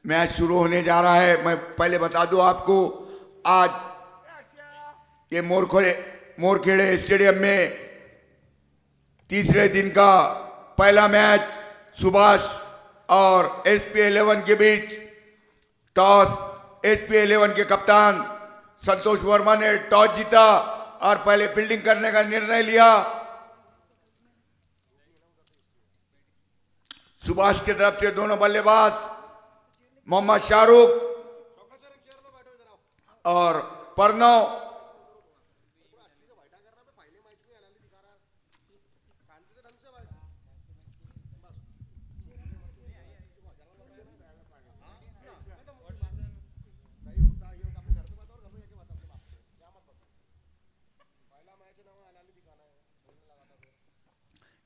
Match शुरू होने जा रहा है। मैं पहले बता दूं आपको, आज ये मोरखेड़े स्टेडियम में तीसरे दिन का पहला मैच सुभाष और एसपी 11 के बीच टॉस एसपी 11 के कप्तान संतोष वर्मा ने टॉस जीता और पहले फील्डिंग करने का निर्णय लिया। सुभाष की तरफ से दोनों बल्लेबाज मोहम्मद शाहरुख और प्रणव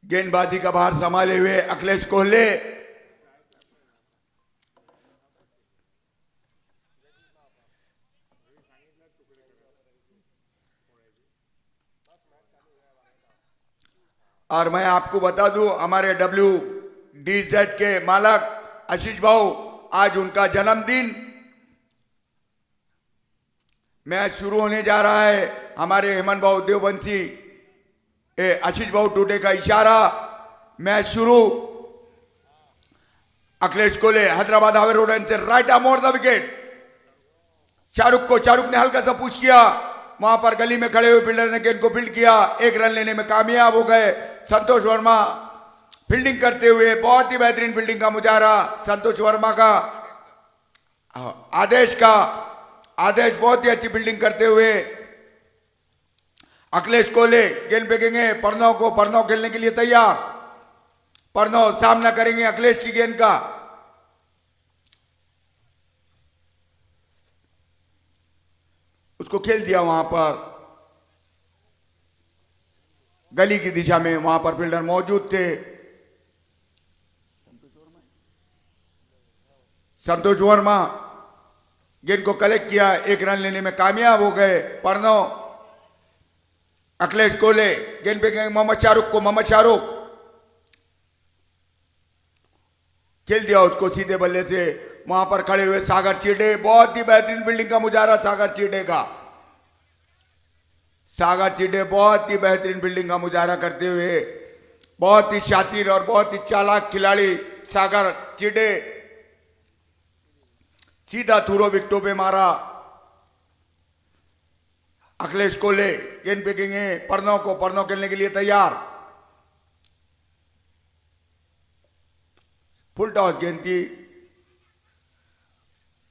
गेंदबाजी का भार संभाले हुए अखिलेश कोहले और मैं आपको बता दूं, हमारे WDZ के मालक आशीष भाऊ, आज उनका जन्मदिन। मैच शुरू होने जा रहा है। हमारे हेमंत भाऊ देवबंशी आशीष भाऊ टूटे का इशारा, मैच शुरू। अखिलेश कोहले हैदराबाद हावे रोड से right arm over the wicket. Shahrukh ने हल्का सा पुश किया, वहां पर गली में खड़े हुए फील्डर ने गेंद को फील्ड किया, एक रन लेने में कामयाब हो गए। संतोष वर्मा फील्डिंग करते हुए, बहुत ही बेहतरीन फील्डिंग का मुजाहरा संतोष वर्मा का। आदेश बहुत ही अच्छी फील्डिंग करते हुए अखिलेश कोहले गेंद फेंकेंगे प्रणव खेलने के लिए तैयार। प्रणव सामना करेंगे अखिलेश की गेंद का। उसको खेल दिया वहां पर गली की दिशा में, वहां पर फील्डर मौजूद थे। संतोष वर्मा गेंद को कलेक्ट किया, एक रन लेने में कामयाब हो गए। प्रणव अखिलेश कोहले गेंद पे मोहम्मद शाहरुख खेल दिया उसको सीधे बल्ले से। वहां पर खड़े हुए सागर चीडे, बहुत ही बेहतरीन फील्डिंग का मुजाहरा सागर चीडे बहुत ही बेहतरीन फील्डिंग का मुजाहरा करते हुए, बहुत ही शातिर और बहुत ही चालाक खिलाड़ी सागर चीडे। सीधा थ्रो विकेटों पे मारा। अखिलेश कोहले गेंद फेंकेंगे प्रणव खेलने के लिए तैयार। फुल टॉस गेंद थी,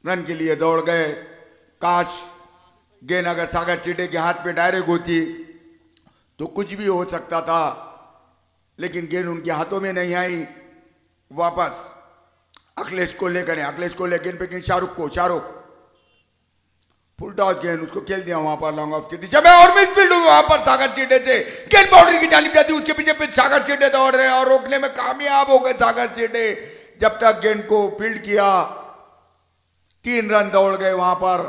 रन के लिए दौड़ गए। काश गेंद अगर सागर चीटे के हाथ में डायरेक्ट होती तो कुछ भी हो सकता था, लेकिन गेंद उनके हाथों में नहीं आई। वापस अखिलेश कोहले गेंद फेंकेंगे शाहरुख फुल टॉस गेंद, उसको खेल दिया वहां पर लॉन्ग ऑफ की दिशा में और मिस फील्ड हुई वहां पर सागर चीटे से। गेंद बाउंड्री की जानिब जाती, उसके पीछे सागर चीटे दौड़ रहे और रोकने में कामयाब हो गए सागर चीटे। जब तक गेंद को फील्ड किया, 3 रन दौड़ गए वहां पर।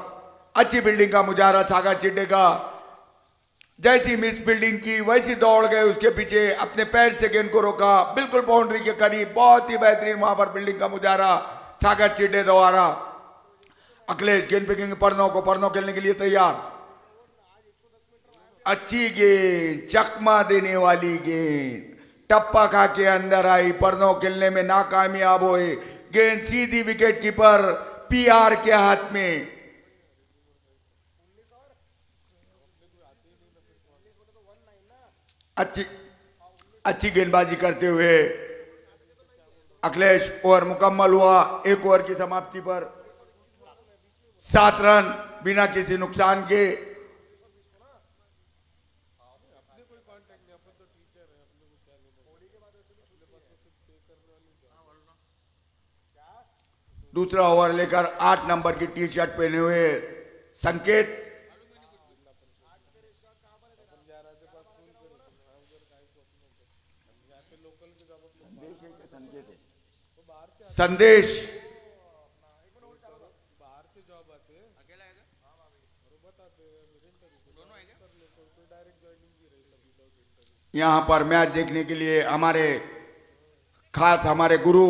अच्छी फील्डिंग का मुजाहरा सागर चीटे का। जैसी मिस फील्डिंग की वैसी दौड़ गए उसके पीछे, अपने पैर से गेंद को रोका, बिल्कुल बाउंड्री के करीब। बहुत ही बेहतरीन वहां पर फील्डिंग का मुजाहरा सागर चीटे द्वारा। अखिलेश गेंद फेंकेंगे प्रणव खेलने के लिए तैयार। अच्छी गेंद, चकमा देने वाली गेंद, टप्पा खा के अंदर आई। प्रणव खेलने में नाकामयाब हुए। गेंद सीधी विकेट कीपर PR के हाथ में। अच्छी गेंदबाजी करते हुए अखिलेश, ओवर मुकम्मल हुआ। 1 ओवर की समाप्ति पर 7 रन बिना किसी नुकसान के। दूसरा ओवर लेकर 8 नंबर की टी-शर्ट पहने हुए संकेत संदेश यहाँ पर मैच देखने के लिए हमारे गुरु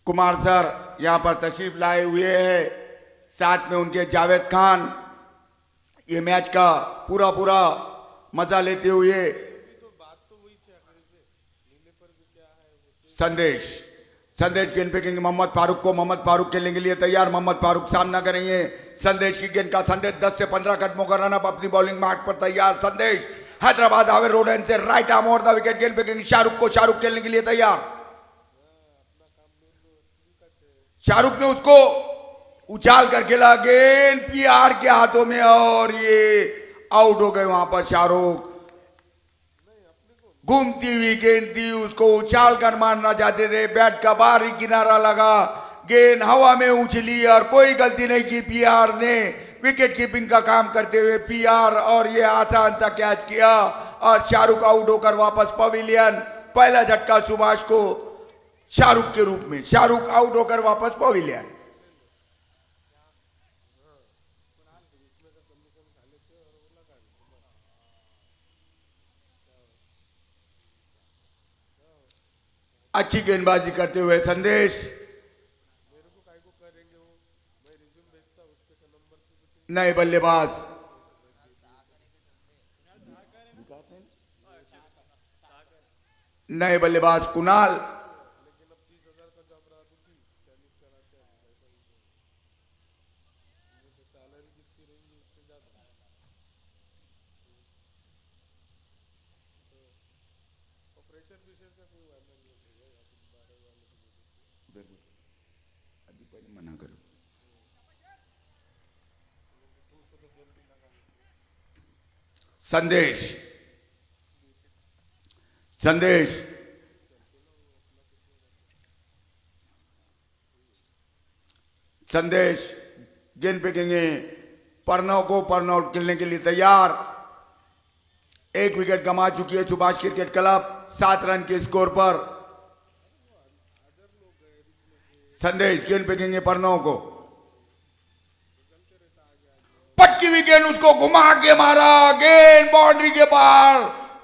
कुमार सर यहाँ पर तशरीफ लाए हुए हैं, साथ में उनके जावेद खान ये मैच का पूरा पूरा मजा लेते हुए। संदेश संदेश गेंद फेंकेंगे मोहम्मद फारूक को, मोहम्मद फारूक खेलने के लिए तैयार, मोहम्मद फारूक सामना करेंगे संदेश की गेंद का। संदेश 10 से 15 कदमों का रन अप अपनी बॉलिंग मार्क पर तैयार। संदेश हैदराबाद हावे रोड एंड से right arm over the wicket, गेंद फेंकेंगे शाहरुख को, शाहरुख खेलने के लिए तैयार। शाहरुख ने उसको उछाल कर खेला, गेंद पीआर के हाथों में और ये आउट हो गए। वहां पर शाहरुख घूमती हुई गेंद थी, उसको उछाल कर मारना चाहते थे, बैट का बाहरी किनारा लगा, गेंद हवा में उछली और कोई गलती नहीं की पीआर ने विकेट कीपिंग का काम करते हुए। पीआर और ये आसान सा कैच किया और शाहरुख आउट होकर वापस पवेलियन। पहला झटका सुभाष को शाहरुख के रूप में, शाहरुख आउट होकर वापस पवेलियन। अच्छी गेंदबाजी करते हुए संदेश, नए बल्लेबाज नए बल्लेबाज कुणाल, मना करो। संदेश संदेश संदेश गेंद फेंकेंगे परनौ को, परनौ खेलने के लिए तैयार। एक विकेट गंवा चुकी है सुभाष क्रिकेट क्लब 7 रन के स्कोर पर। संदेश गेंद फेंकेंगे परनौ को, पटकी हुई गेंद उसको घुमा के मारा, गेंद बाउंड्री के बाहर,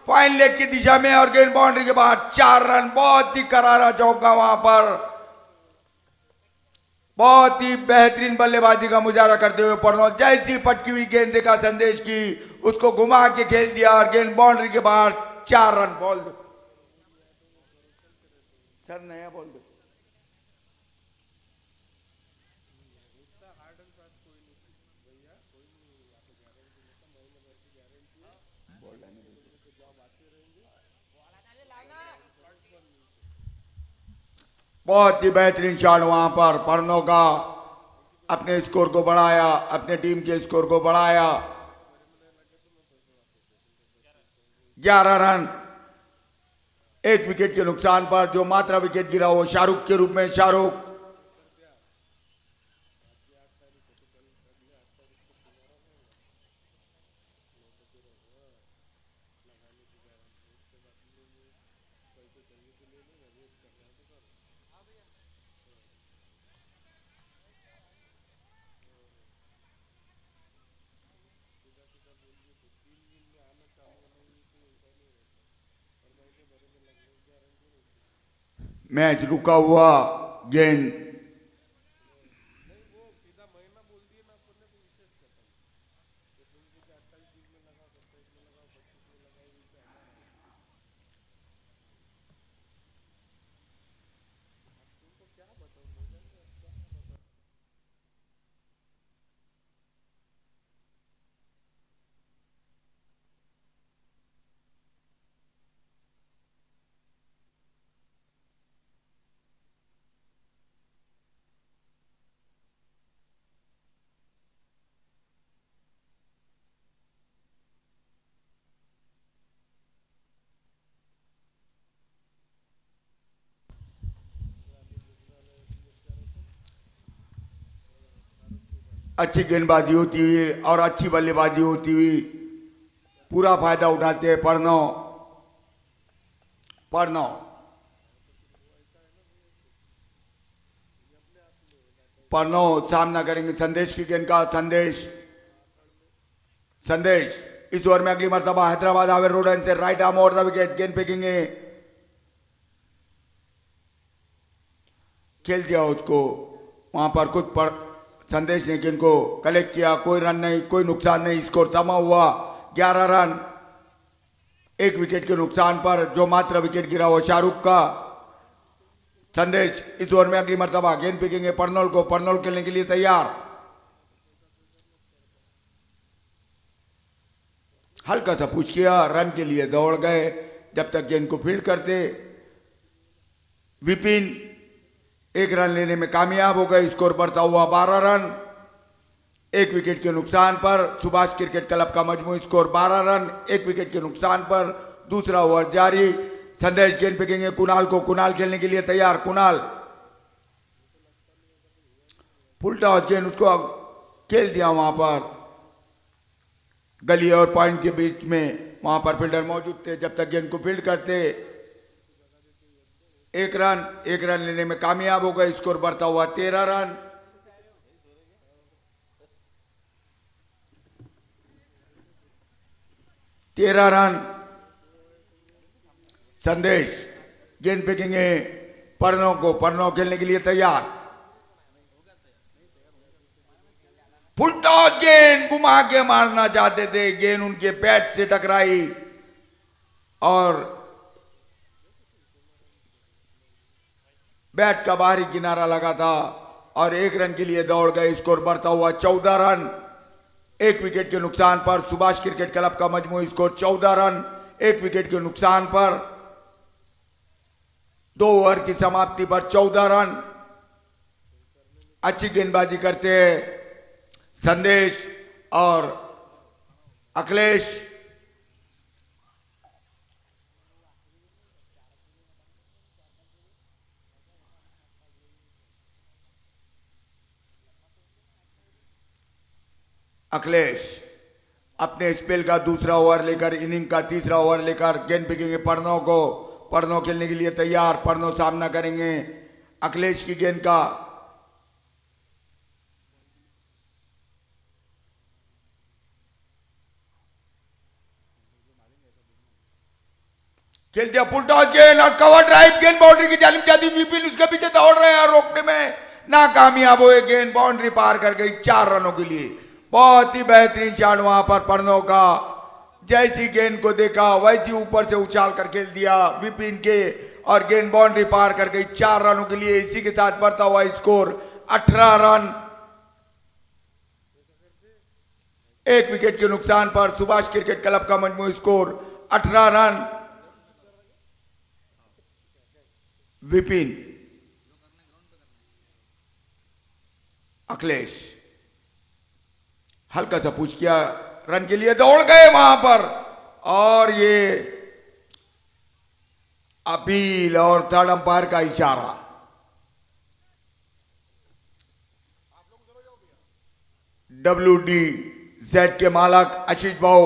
फाइन लेग की दिशा में और गेंद बाउंड्री के बाहर। 4 रन, बहुत ही करारा चौका वहां पर, बहुत ही बेहतरीन बल्लेबाजी का मुजाहरा करते हुए परनौ। जैसी पटकी हुई गेंद देखा संदेश की, उसको घुमा के खेल दिया और गेंद बाउंड्री के बाहर। 4 रन। बॉल दो सर, नया बॉल दो। बहुत ही बेहतरीन शॉट वहां पर परनौ का, अपने स्कोर को बढ़ाया, अपने टीम के स्कोर को बढ़ाया। 11 रन, 1 विकेट के नुकसान पर। जो मात्रा विकेट गिरा वो शाहरुख के रूप में। शाहरुख मैच रुका हुआ, गेंद अच्छी गेंदबाजी होती हुई और अच्छी बल्लेबाजी होती हुई पूरा फायदा उठाते हैं परनौ। परनौ परनौ सामना करेंगे संदेश की गेंद का। संदेश संदेश इस ओवर में अगली मर्तबा हैदराबाद हावे रोड एंड से right arm over the wicket, गेंद फेंकेंगे, खेल दिया उसको, वहां पर खुद पर संदेश ने गेंद को कलेक्ट किया, कोई रन नहीं, कोई नुकसान नहीं, स्कोर थमा हुआ 11 रन। एक विकेट के नुकसान पर जो मात्र विकेट गिरा वो शाहरुख का। संदेश इस ओवर में अगली मर्तबा गेंद फेंकेंगे परनौल को, परनौल खेलने के लिए तैयार। हल्का सा पुश किया, रन के लिए दौड़ गए, जब तक गेंद को फील्ड करते। विपिन 1 रन लेने में कामयाब हो गए, स्कोर बढ़ता हुआ 12 रन। 1 विकेट के नुकसान पर सुभाष क्रिकेट क्लब का मजमू स्कोर 12 रन। 1 विकेट के नुकसान पर दूसरा ओवर जारी। संदेश गेंद फेंकेंगे कुणाल को, कुणाल खेलने के लिए तैयार। कुणाल फुल टॉस गेंद उसको खेल दिया, वहां पर गली और पॉइंट के बीच में वहां पर फील्डर मौजूद थे, जब तक गेंद को फील्ड करते। 1 रन लेने में कामयाब हो गए, स्कोर बढ़ता हुआ 13 रन। संदेश गेंद फेंकेंगे परनौ को, परनौ खेलने के लिए तैयार। फुल टॉस गेंद घुमा के मारना चाहते थे, गेंद उनके पैड से टकराई और बैट का बाहरी किनारा लगा था और 1 रन के लिए दौड़ गए, स्कोर बढ़ता हुआ 14 रन। 1 विकेट के नुकसान पर सुभाष क्रिकेट क्लब का मजमू स्कोर 14 रन। 1 विकेट के नुकसान पर 2 ओवर की समाप्ति पर 14 रन। अच्छी गेंदबाजी करते हैं संदेश और अखिलेश। अखिलेश अपने स्पेल का दूसरा ओवर लेकर, इनिंग का तीसरा ओवर लेकर गेंद फेंकेंगे परनौ को, परनौ खेलने के लिए तैयार। परनौ सामना करेंगे अखिलेश की गेंद का। खेल दिया फुल टॉस गेंद और कवर ड्राइव, गेंद बाउंड्री की जानिब जाती। विपिन उसके पीछे दौड़ रहे हैं, रोकने में नाकामयाब हुए, गेंद बाउंड्री पार कर गई 4 रनों के लिए। बहुत ही बेहतरीन शॉट वहां पर परनौ का, जैसी गेंद को देखा वैसी ऊपर से उछाल कर खेल दिया विपिन के और गेंद बाउंड्री पार कर गई 4 रनों के लिए। इसी के साथ बढ़ता हुआ स्कोर 18 रन। 1 विकेट के नुकसान पर सुभाष क्रिकेट क्लब का मजमू स्कोर 18 रन। विपिन, अखिलेश हल्का सा पुश किया, रन के लिए दौड़ गए वहां पर और ये अपील और थर्ड अंपायर का इशारा। WDZ के मालक आशीष भाऊ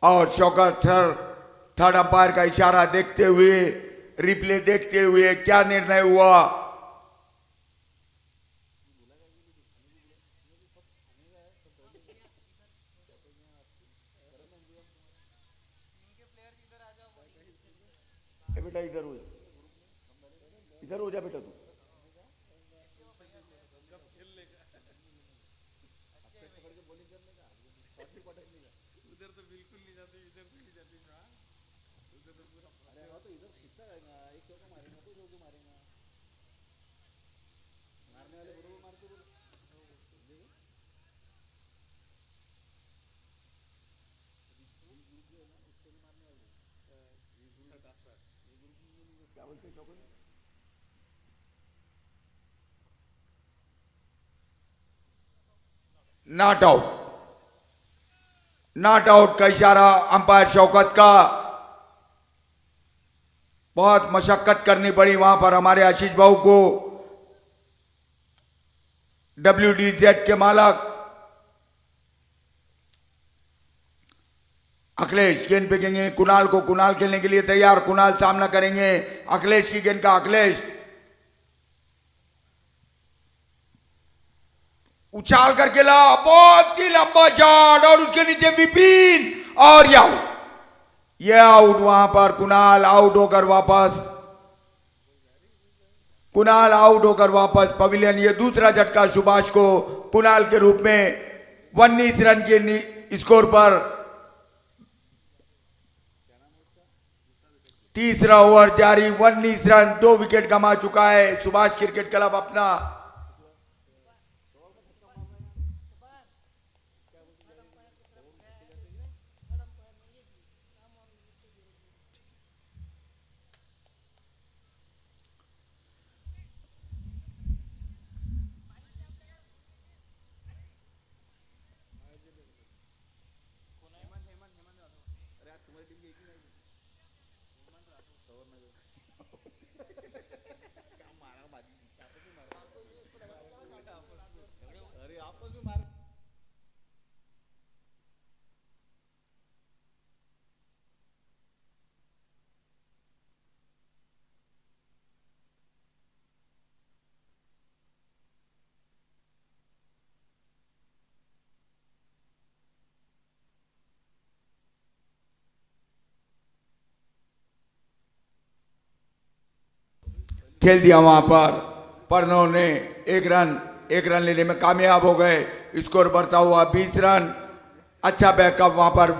और शौकत सर थर्ड अंपायर का इशारा देखते हुए, रिप्ले देखते हुए क्या निर्णय हुआ। बेटा इधर हो जा बेटा तू। उधर तो बिल्कुल नहीं जाते, इधर तो नहीं जाती। उधर तो पूरा तो इधर कितना रहेगा, एक चौका मारेगा तो दो मारेगा, मारने वाले बरोबर मारते बोलो। क्या बोलते चौके में? नॉट आउट, नॉट आउट का इशारा अंपायर शौकत का। बहुत मशक्कत करनी पड़ी वहां पर हमारे आशीष भाऊ को। WDZ के मालक अखिलेश गेंद फेंकेंगे कुणाल को, कुणाल खेलने के लिए तैयार। कुणाल सामना करेंगे अखिलेश की गेंद का। अखिलेश उछाल करके ला, बहुत ही लंबा शॉट और उसके नीचे विपिन और ये आउट। वहां पर कुणाल आउट होकर वापस कुणाल आउट होकर वापस पवेलियन। ये दूसरा झटका सुभाष को कुणाल के रूप में 19 रन के स्कोर पर। तीसरा ओवर जारी, 19 रन, 2 विकेट गंवा चुका है सुभाष क्रिकेट क्लब अपना। खेल दिया वहां पर। परनो ने एक रन लेने में कामयाब हो गए। स्कोर बढ़ता हुआ 20 रन। अच्छा बैकअप वहां पर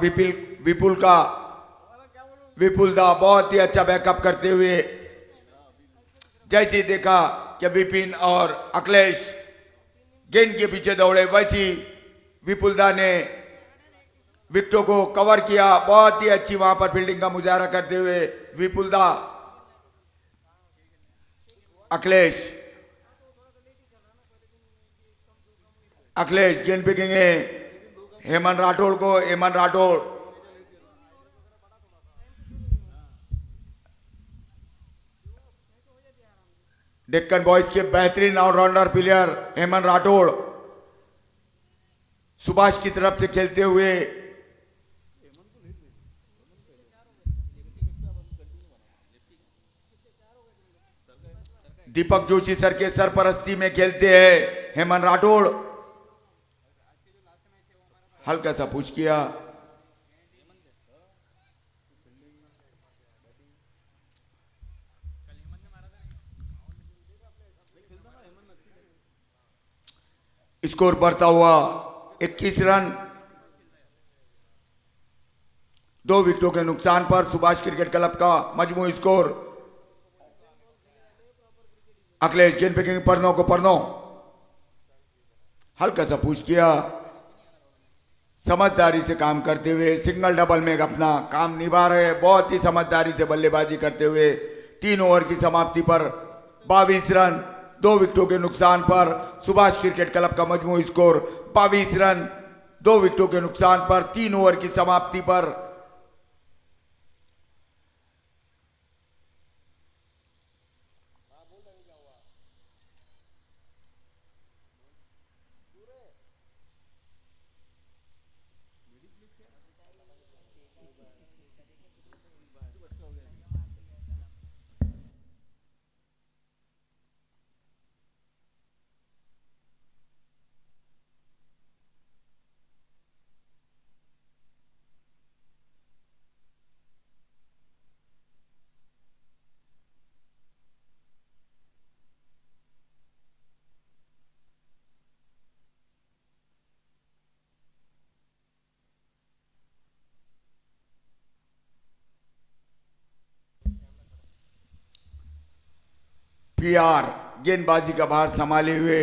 विपुल दा बहुत ही अच्छा बैकअप करते हुए। जैसे देखा कि विपिन और अखिलेश गेंद के पीछे दौड़े, वैसी विपुल दा ने विकेटों को कवर किया। बहुत ही अच्छी वहां पर फील्डिंग का मुजाहरा करते हुए विपुल दा। अखिलेश गेंद फेंकेंगे हेमंत राठौड़ को। हेमंत राठौड़ डेक्कन बॉयज के बेहतरीन ऑलराउंडर प्लेयर हेमंत राठौड़ सुभाष की तरफ से खेलते हुए। दीपक जोशी सर के सरपरस्ती में खेलते हैं हेमंत राठौड़। हल्का सा पुश किया। स्कोर बढ़ता हुआ 21 रन। 2 विकेटों के नुकसान पर सुभाष क्रिकेट क्लब का मजमूई स्कोर। अखिलेश गेंद फेंकेंगे परनो को। परनो हल्का सा पुश किया। समझदारी से काम करते हुए सिंगल डबल में अपना काम निभा रहे। बहुत ही समझदारी से बल्लेबाजी करते हुए 3 ओवर की समाप्ति पर 22 रन। 2 विकेटों के नुकसान पर सुभाष क्रिकेट क्लब का मजमूई स्कोर 22 रन। 2 विकेटों के नुकसान पर 3 ओवर की समाप्ति पर। पीआर गेंदबाजी का भार संभाले हुए।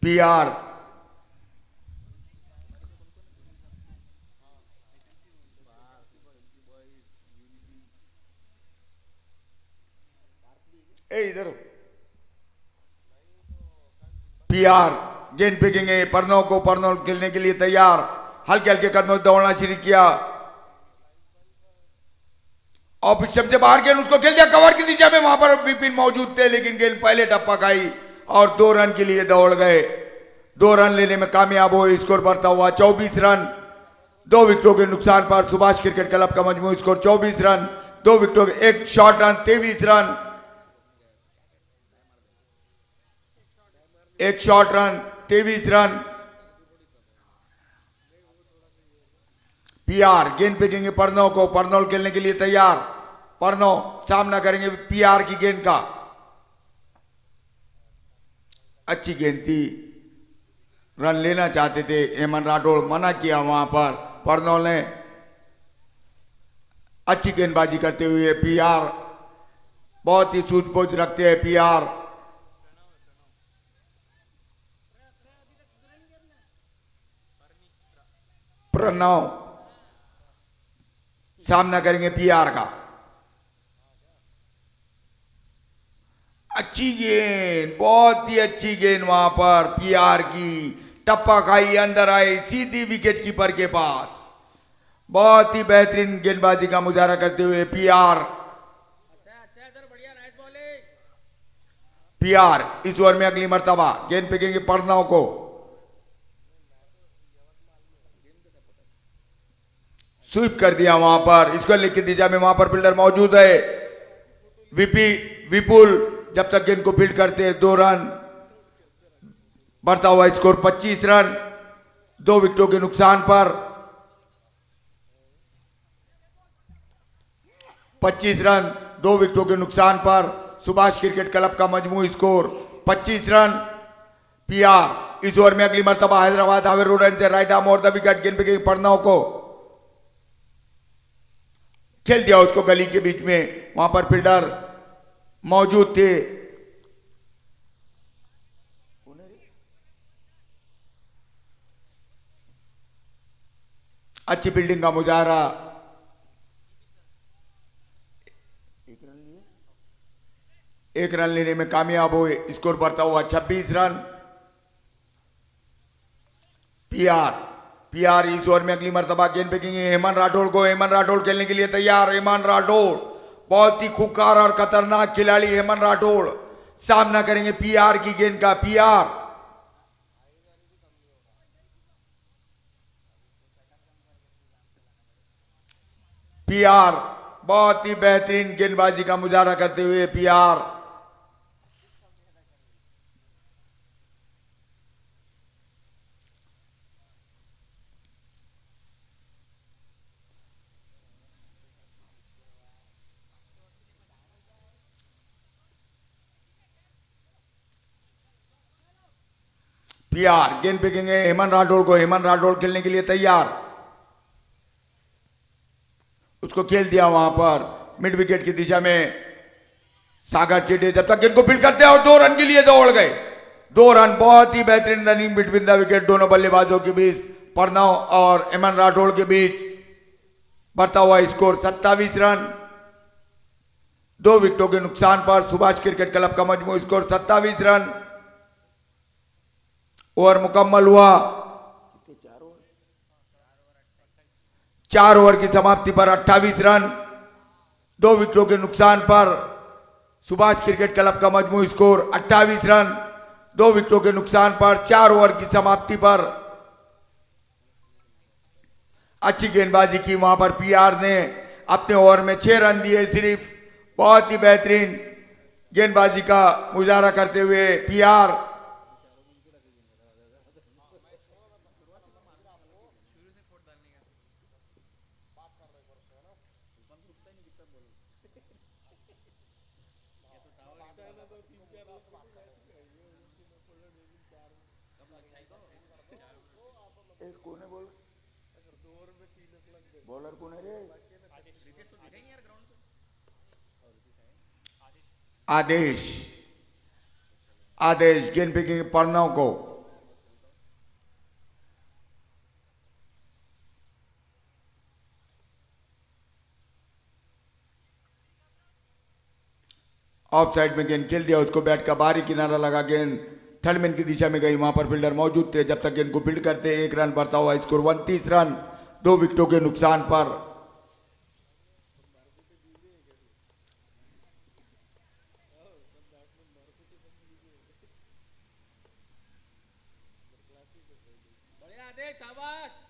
पीआर इधर। पीआर गेंद फेंकेंगे परनो को। परनो खेलने के लिए तैयार। हल्के हल्के कदमों से दौड़ना शुरू किया और फिर सबसे बाहर गेंद उसको खेल दिया कवर की दिशा में। वहां पर विपिन मौजूद थे लेकिन गेंद पहले टप्पा खाई और 2 रन के लिए दौड़ गए। 2 रन लेने में कामयाब हुए। स्कोर बढ़ता हुआ 24 रन। 2 विकेटों के नुकसान पर सुभाष क्रिकेट क्लब का मजमूई स्कोर 24 रन। 2 विकेटों के, एक शॉर्ट रन 23 रन, एक शॉर्ट रन 23 रन। पीआर गेंद फेंकेंगे परनौ को, परनौल खेलने के लिए तैयार। परनौ सामना करेंगे पीआर की गेंद का। अच्छी गेंद थी, रन लेना चाहते थे हेमंत राठौड़, मना किया वहां पर परनौल ने। अच्छी गेंदबाजी करते हुए पीआर, बहुत ही सूझबूझ रखते हैं पीआर। प्रणव सामना करेंगे पीआर का। अच्छी गेंद, बहुत ही अच्छी गेंद वहां पर पीआर की, टप्पा खाई, अंदर आई, सीधी विकेट कीपर के पास। बहुत ही बेहतरीन गेंदबाजी का मुजाहरा करते हुए पीआर। पीआर इस ओवर में अगली मर्तबा गेंद फेंकेंगे परनौ को। स्वीप कर दिया वहां पर, इसको लिख की दिशा में वहां पर फील्डर मौजूद है विपुल। जब तक गेंद को फील्ड करते हैं 2 रन, बढ़ता हुआ स्कोर 25 रन, 2 विकेटों के नुकसान पर। 25 रन 2 विकेटों के नुकसान पर सुभाष क्रिकेट क्लब का मजमूई स्कोर 25 रन। पीआर इस ओवर में अगली मर्तबा हैदराबाद हावे रोड से राइट आर्म और द विकेट, गेंद पे परनौ को खेल दिया, उसको गली के बीच में, वहां पर फील्डर मौजूद थे। अच्छी फील्डिंग का मुजाहरा। एक रन लेने में कामयाब हुए, स्कोर बढ़ता हुआ 26 रन। पीआर इस ओवर में अगली मर्तबा गेंद फेंकेंगे हेमंत राठौड़ को। हेमंत राठौड़ खेलने के लिए तैयार। हेमंत राठौड़ बहुत ही खूंखार और खतरनाक खिलाड़ी हेमंत राठौड़ सामना करेंगे पीआर की गेंद का। पीआर बहुत ही बेहतरीन गेंदबाजी का मुजाहरा करते हुए पीआर। पीआर गेंद फेंकेंगे हेमंत राठौड़ को। हेमंत राठौड़ खेलने के लिए तैयार, उसको खेल दिया वहां पर मिड विकेट की दिशा में सागर चेटे। जब तक गेंद को फील्ड करते हैं और 2 रन के लिए दौड़ गए। 2 रन, बहुत ही बेहतरीन रनिंग बिटवीन द विकेट दोनों बल्लेबाजों के बीच, परनौ और हेमंत राठौड़ के बीच। बढ़ता हुआ स्कोर 27 रन, 2 विकेटों के नुकसान पर सुभाष क्रिकेट क्लब का मजमू स्कोर 27 रन। ओवर मुकम्मल हुआ। 4 ओवर की समाप्ति पर 28 रन, 2 विकेटों के नुकसान पर सुभाष क्रिकेट क्लब का मजमू स्कोर 28 रन, 2 विकेटों के नुकसान पर 4 ओवर की समाप्ति पर। अच्छी गेंदबाजी की वहां पर पीआर ने, अपने ओवर में 6 रन दिए सिर्फ। बहुत ही बेहतरीन गेंदबाजी का मुजाहरा करते हुए पीआर। बॉलर कौन है रे? आदेश। आदेश गेंद फेंकेंगे परनौ को। ऑफ साइड में गेंद खेल दिया, उसको बैट का बाहरी किनारा लगा, गेंद थर्डमैन की दिशा में गई। वहां पर फील्डर मौजूद थे। जब तक गेंद को फील्ड करते 1 रन, बढ़ता हुआ स्कोर 29 रन, 2 विकेटों के नुकसान पर।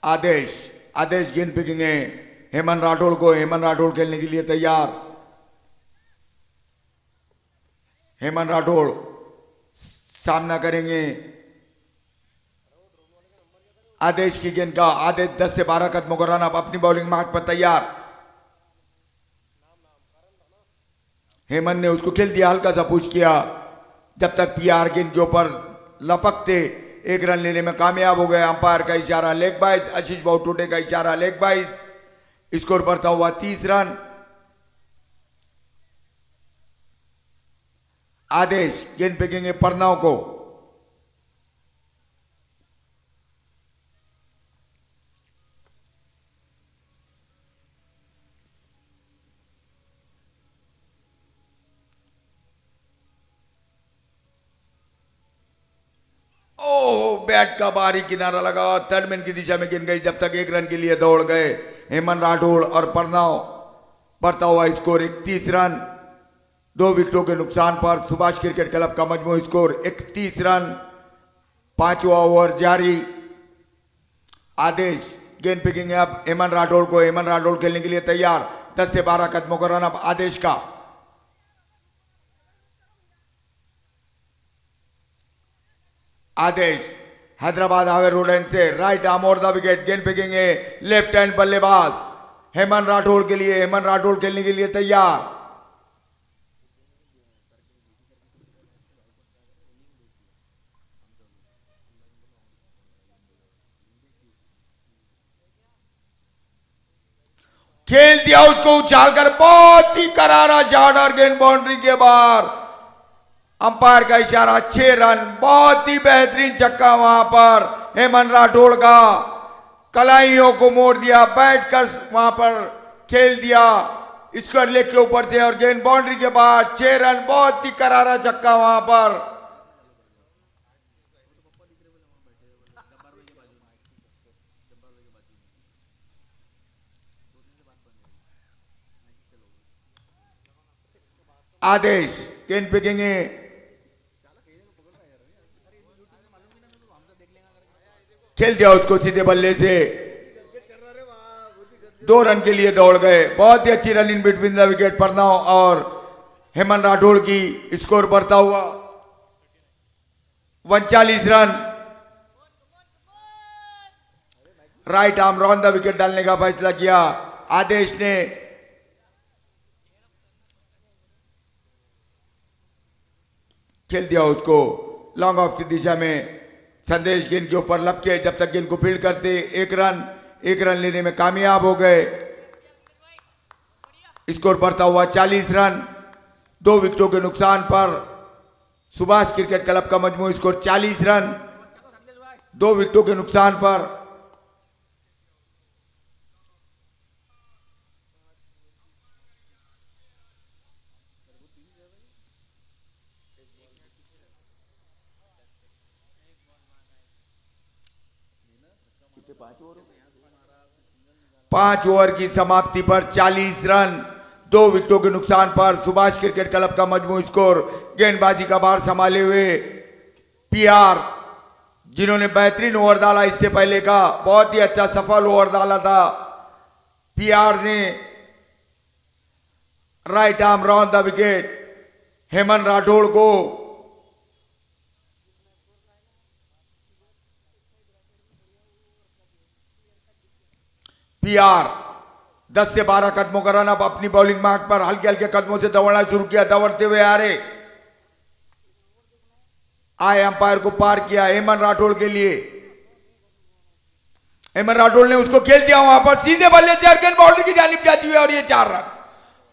आदेश गेंद फेंकेंगे हेमंत राठौड़ को। हेमंत राठौड़ खेलने के लिए तैयार। हेमंत राठौड़ सामना करेंगे आदेश की गेंद का। आदेश 10 से 12 कदमों का रन अप अपनी बॉलिंग मार्क पर तैयार। हेमंत ने उसको खेल दिया, हल्का सा पुश किया। जब तक पीआर गेंद के ऊपर लपकते 1 रन लेने में कामयाब हो गए। अंपायर का इशारा लेग बाइस। आशीष बाउटोटे का इशारा लेग बाइस। स्कोर बढ़ता हुआ 30 रन। आदेश गेंद फेंकेंगे परनाव को। ओह, बैट का बाहरी किनारा लगा। थर्डमैन की दिशा में गेंद गई। जब तक 1 रन के लिए दौड़ गए हेमंत राठौड़ और परनाव। बढ़ता हुआ स्कोर 31 रन। 2 विकेटों के नुकसान पर सुभाष क्रिकेट क्लब का मजमू स्कोर 31 रन। 5वां ओवर जारी। आदेश गेंद फेंकेंगे अब हेमंत राठौड़ को। हेमंत राठौड़ खेलने के लिए तैयार। 10 से 12 कदमों का रन अब आदेश का। आदेश हैदराबाद हावे रोड एंड से right arm over the wicket. गेंद फेंकेंगे लेफ्ट हैंड बल्लेबाज हेमंत राठौड़ के लिए। हेमंत राठौड़ खेलने के लिए तैयार। खेल दिया उसको उछालकर। बहुत ही करारा शॉट, गेंद बाउंड्री के बाहर। अंपायर का इशारा 6 रन। बहुत ही बेहतरीन छक्का वहां पर हेमंत राठौड़ का। कलाइयों को मोड़ दिया, बैठकर वहां पर खेल दिया स्क्वायर लेग के ऊपर से और गेंद बाउंड्री के बाहर। 6 रन। बहुत ही करारा छक्का वहां पर। आदेश गेंद फेंकेंगे खेल दिया उसको सीधे बल्ले से। 2 रन के लिए दौड़ गए। बहुत ही अच्छी run in between the wicket Pranab और हेमंत राठौड़ की। स्कोर बढ़ता हुआ 39 run. Right arm Ron the wicket डालने का फैसला किया आदेश ने। खेल दिया उसको लॉन्ग ऑफ की दिशा में। संदेश गेंद के ऊपर लपके। जब तक गेंद को फील्ड करते 1 रन लेने में कामयाब हो गए। स्कोर बढ़ता हुआ 40 रन। 2 विकेटों के नुकसान पर सुभाष क्रिकेट क्लब का मजमू स्कोर 40 रन। 2 विकेटों के नुकसान पर पांच ओवर की समाप्ति पर 40 रन। 2 विकेटों के नुकसान पर सुभाष क्रिकेट क्लब का मजमू स्कोर। गेंदबाजी का भार संभाले हुए पीआर, जिन्होंने बेहतरीन ओवर डाला इससे पहले का। बहुत ही अच्छा सफल ओवर डाला था पीआर ने। Right arm round the wicket Hemant Rathore को। पीआर 10 से 12 कदमों का रन अप अपनी बॉलिंग मार्क पर। हल्के हल्के कदमों से दौड़ना शुरू किया। दौड़ते हुए आ रहे आए अंपायर को पार किया हेमंत राठौड़ के लिए। हेमंत राठौड़ ने उसको खेल दिया वहां पर सीधे बल्ले से और गेंद बाउंड्री की जानिब जाती हुई और ये 4 रन।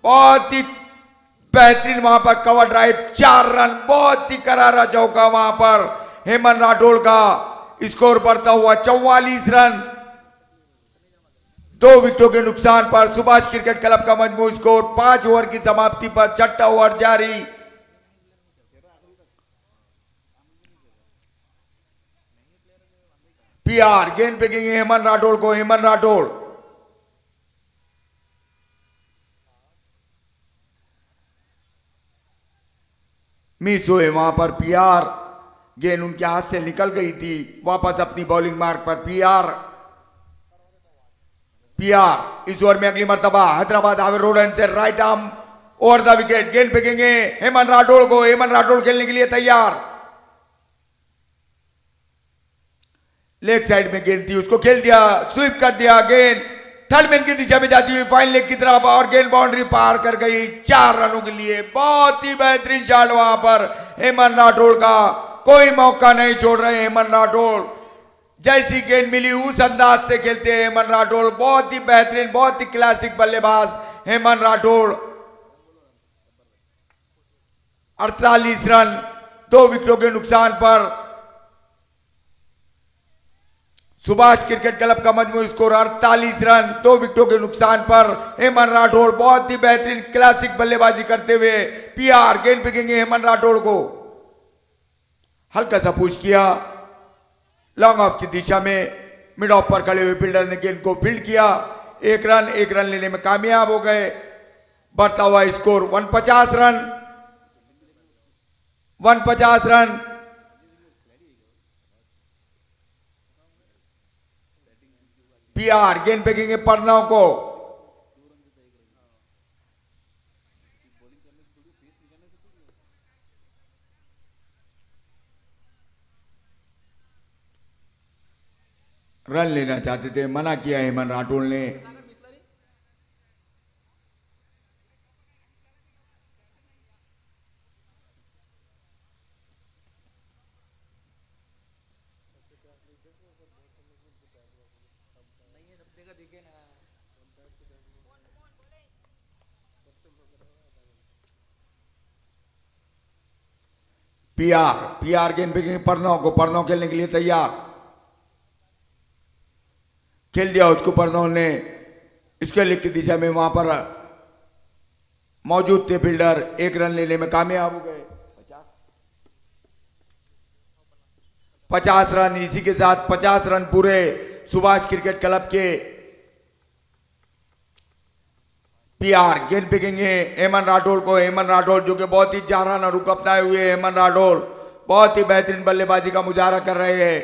बहुत ही बेहतरीन वहां पर कवर ड्राइव। 4 रन। बहुत ही करारा चौका वहां पर हेमंत राठौड़ का। स्कोर बढ़ता हुआ 44 रन। 2 विकेटों के नुकसान पर सुभाष क्रिकेट क्लब का मजमू स्कोर। 5 ओवर की समाप्ति पर 6वां ओवर जारी। पीआर गेंद फेंकेंगे हेमंत राठौड़ को। हेमंत राठौड़ मिस हुए वहां पर। पीआर गेंद उनके हाथ से निकल गई थी। वापस अपनी बॉलिंग मार्क पर पीआर। पीआर इस ओवर में अगली मर्तबा हैदराबाद हावे रोडन से right arm over the wicket, गेंद फेंकेंगे हेमन राठौड़ को। हेमन राठौड़ खेलने के लिए तैयार, लेग साइड में गेंद थी, उसको खेल दिया, स्वीप कर दिया, गेंद थर्ड मैन की दिशा में जाती हुई फाइन लेग की तरफ और गेंद बाउंड्री पार कर गई 4 रनों के लिए। बहुत ही बेहतरीन शॉट वहां पर हेमन राठौड़ का, कोई मौका नहीं छोड़ रहे हेमन राठौड़। जैसी गेंद मिली उस अंदाज से खेलते हैं हेमन राठौड़। बहुत ही बेहतरीन, बहुत ही क्लासिक बल्लेबाज हेमन राठौड़। 48 रन 2 विकेटों के नुकसान पर सुभाष क्रिकेट क्लब का मजमूई स्कोर 48 रन 2 विकेटों के नुकसान पर हेमन राठौड़ बहुत ही बेहतरीन क्लासिक बल्लेबाजी करते हुए पीआर गेंद फेंकेंगे हेमन राठौड़ को। हल्का सा पुश किया लॉन्ग ऑफ की दिशा में, मिड ऑफ पर खड़े हुए फील्डर ने गेंद को फील्ड किया। 1 रन लेने में कामयाब हो गए। बढ़ता हुआ स्कोर 150 रन 150 रन। पीआर गेंद फेंकेंगे परनाव को। रन लेना चाहते थे, मना किया हेमन राठौड़ ने। पीआर गेंद फेंकेंगे परनाव को। परनाव खेलने के लिए तैयार, खेल दिया उसको परनाव ने। इसके लेग की दिशा में वहां पर मौजूद थे फील्डर, 1 रन लेने में कामयाब हो गए। 50 रन, इसी के साथ 50 रन पूरे सुभाष क्रिकेट क्लब के। पीआर गेंद फेंकेंगे हेमन राठौड़ को। हेमन राठौड़ जो कि बहुत ही जाराना रुख अपनाए हुए हेमन राठौड़ बहुत ही बेहतरीन बल्लेबाजी का मुजाहरा कर रहे हैं।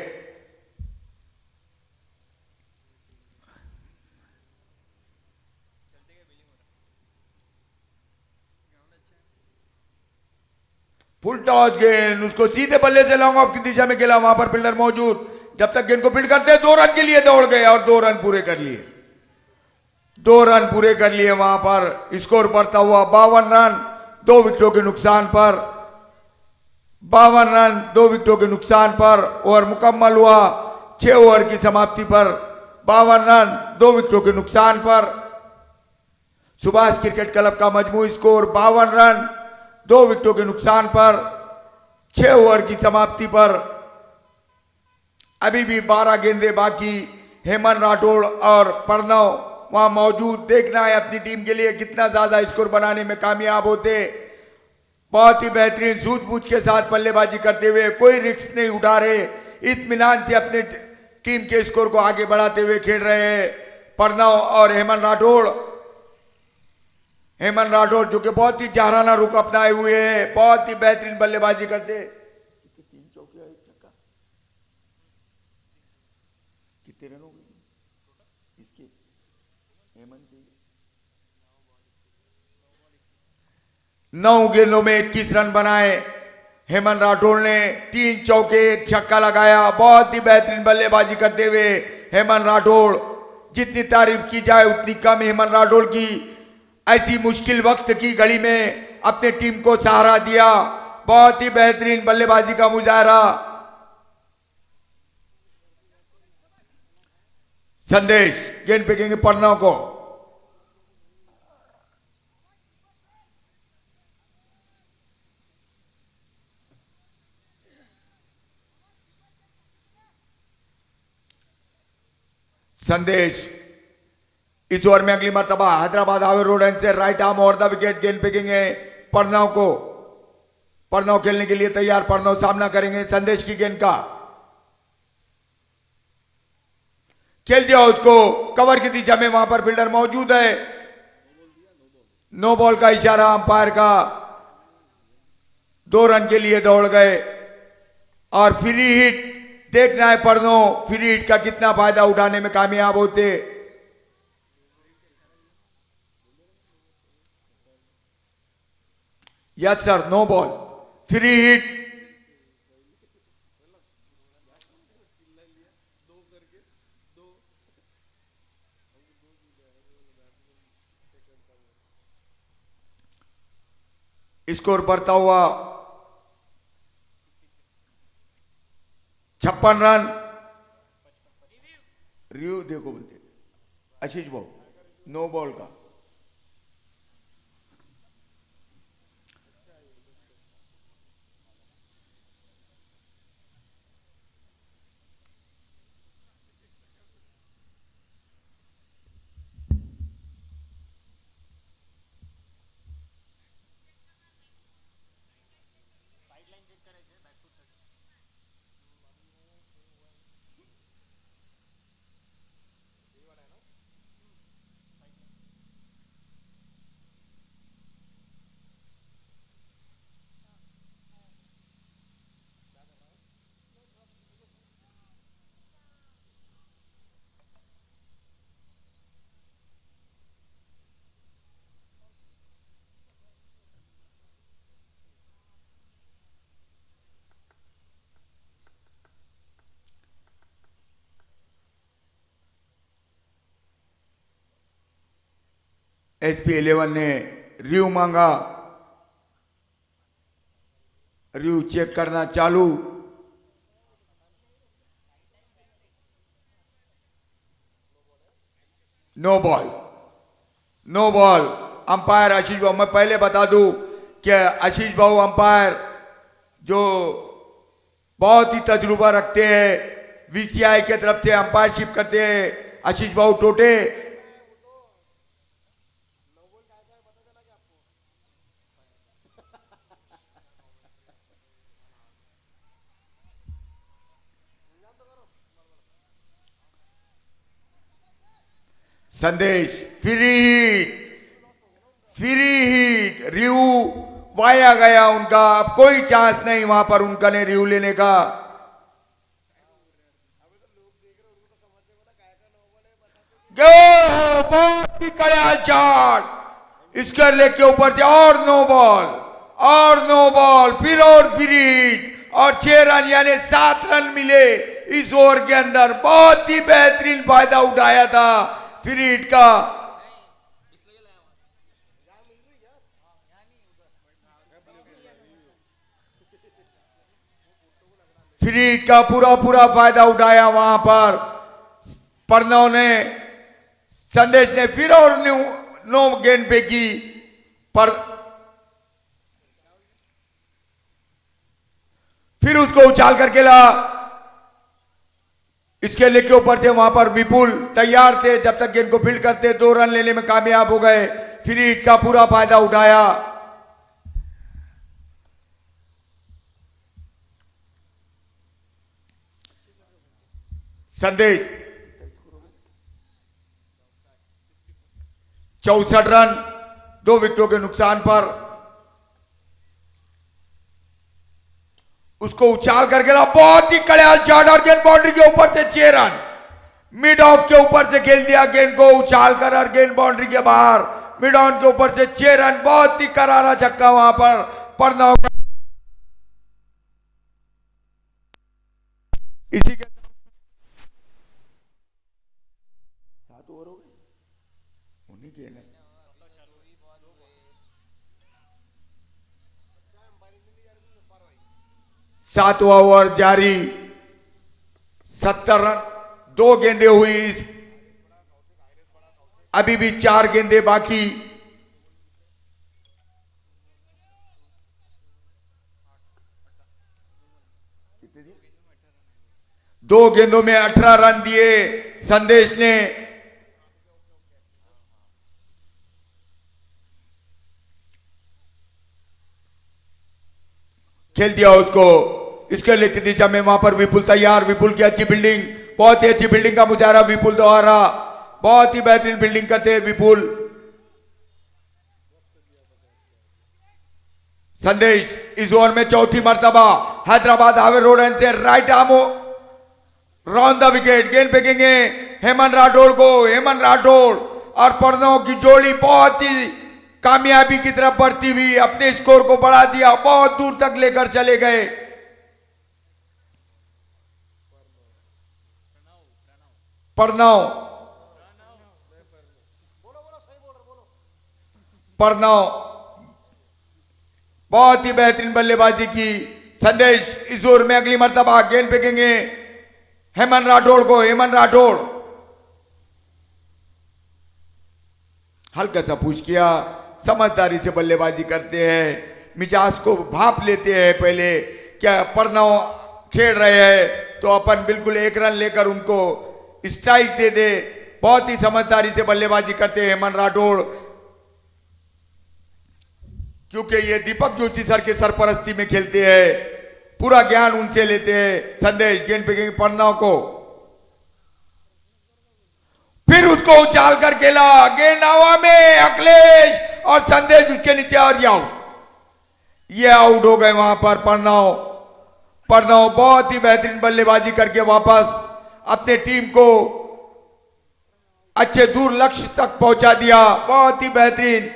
फुल टॉस गेंद, उसको सीधे बल्ले से लॉन्ग ऑफ की दिशा में खेला, वहां पर फील्डर मौजूद। जब तक गेंद को फील्ड करते 2 रन के लिए दौड़ गए और 2 रन पूरे कर लिए। 2 रन पूरे कर लिए। वहां पर स्कोर बढ़ता हुआ 52 रन 2 विकेटों के नुकसान पर। 52 रन 2 विकेटों के नुकसान पर ओवर मुकम्मल हुआ 6 ओवर की समाप्ति पर। 52 रन 2 विकेटों के नुकसान पर सुभाष क्रिकेट क्लब का मजमूई स्कोर 52 रन 2 विकेटों के नुकसान पर 6 ओवर की समाप्ति पर। अभी भी 12 गेंदें बाकी। हेमन राठौड़ और प्रणव वहां मौजूद। देखना है अपनी टीम के लिए कितना ज्यादा स्कोर बनाने में कामयाब होते। बहुत ही बेहतरीन सूझबूझ के साथ बल्लेबाजी करते हुए, कोई रिस्क नहीं उठा रहे, इत्मीनान से अपने टीम के स्कोर को आगे बढ़ाते हुए खेल रहे हैं प्रणव और हेमन राठौड़। हेमन राठौड़ जो कि बहुत ही जहराना रुख अपनाए हुए हैं, बहुत ही बेहतरीन बल्लेबाजी करते। 3 चौके 1 छक्का, कितने रन हो गए इसके हेमन के? 9 गेंदों में 21 रन बनाए हेमन राठौड़ ने। 3 चौके 1 छक्का लगाया। बहुत ही बेहतरीन बल्लेबाजी करते हुए हेमन राठौड़। जितनी तारीफ की जाए उतनी कम हेमन राठौड़ की। ऐसी मुश्किल वक्त की घड़ी में अपने टीम को सहारा दिया। बहुत ही बेहतरीन बल्लेबाजी का मुजाहरा। संदेश गेंद फेंकेंगे प्रणव को। संदेश इस ओवर में अगली मर्तबा हैदराबाद हावे रोड एंड से right arm over the wicket, गेंद फेंकेंगे प्रणव को। प्रणव खेलने के लिए तैयार। प्रणव सामना करेंगे संदेश की गेंद का। खेल दिया उसको कवर की दिशा में, वहां पर फील्डर मौजूद है। नो बॉल का इशारा अंपायर का। 2 रन के लिए दौड़ गए और फ्री हिट। देखना है प्रणव फ्री हिट का कितना फायदा उठाने में कामयाब होते। Yes sir, no ball, free hit. Score बढ़ता हुआ 56 रन। रिव्यू देखो बोलते आशीष भाऊ, नो बॉल का। SP11 ने रिव्यू मांगा, रिव्यू चेक करना चालू। No ball, no ball. Umpire Ashish भाऊ, मैं पहले बता दूं कि आशीष भाऊ अंपायर जो बहुत ही तजुर्बा रखते हैं, VCI के तरफ से अंपायरशिप करते हैं आशीष भाऊ टोटे। संदेश free hit, free hit. Review via गया उनका, अब कोई चांस नहीं वहां पर उनका ने रिव्यू लेने का। बहुत ही कड़ा शॉट, स्क्वायर लेग के ऊपर से, और नो बॉल, और नो बॉल, फिर और फ्री हिट, और 6 रन यानी 7 रन मिले इस ओवर के अंदर। बहुत ही बेहतरीन फायदा उठाया था फ्री हिट का। फ्री हिट का पूरा फायदा उठाया वहां पर प्रणव ने। संदेश ने फिर और नो गेंद पे की, पर फिर उसको उछाल करके ला। इसके लेग के ऊपर से वहां पर विपुल तैयार थे, जब तक गेंद को फील्ड करते 2 रन लेने में कामयाब हो गए। फ्री हिट का पूरा फायदा उठाया। संदेश 64 रन 2 विकेटों के नुकसान पर। उसको उछाल करके ला, बहुत ही कड़ियाल शॉट, और गेंद बाउंड्री के ऊपर से 6 रन। मिड ऑफ के ऊपर से खेल दिया गेंद को उछाल कर, और गेंद बाउंड्री के बाहर। मिड ऑन के ऊपर से 6 रन, बहुत ही करारा छक्का वहां पर प्रणव का। इसी के 7 ओवर हो गए, उन्हीं के नहीं। 7वां ओवर जारी, 70 रन, 2 गेंदें हुई, अभी भी 4 गेंदें बाकी। दो गेंदों में 18 रन दिए संदेश ने। खेल दिया उसको, इसके लिए की दिशा में वहां पर विपुल तैयार। विपुल की अच्छी बिल्डिंग, बहुत ही अच्छी बिल्डिंग का मुजाहरा विपुल द्वारा, बहुत ही बेहतरीन बिल्डिंग करते हैं विपुल। संदेश इस ओवर में 4थी मर्तबा हैदराबाद हाईवे रोड एंड से right arm round the wicket. गेंद फेंकेंगे हेमंत राठौड़ को। हेमंत राठौड़ और प्रणव की जोड़ी बहुत ही कामयाबी की तरफ बढ़ती हुई अपने स्कोर को बढ़ा दिया, बहुत दूर तक लेकर चले गए। प्रणव बहुत ही बेहतरीन बल्लेबाजी की। संदेश इस ओवर में अगली मर्तबा गेंद फेंकेंगे हेमंत राठौड़ को। हेमंत राठौड़ हल्का सा पुश किया, समझदारी से बल्लेबाजी करते हैं, मिजाज को भाप लेते हैं। पहले क्या प्रणव खेल रहे हैं तो अपन बिल्कुल एक रन लेकर उनको स्ट्राइक दे दे। बहुत ही समझदारी से बल्लेबाजी करते हैं हेमंत राठौड़, क्योंकि ये दीपक जोशी सर के सरपरस्ती में खेलते हैं, पूरा ज्ञान उनसे लेते हैं। संदेश गेंद फेंकेंगे प्रणव को, फिर उसको उछाल कर खेला, गेंद हवा में, अखिलेश और संदेश उसके नीचे और ये आउट हो गए वहां पर प्रणव। बहुत ही बेहतरीन बल्लेबाजी करके वापस अपने टीम को अच्छे दूर लक्ष्य तक पहुंचा दिया। बहुत ही बेहतरीन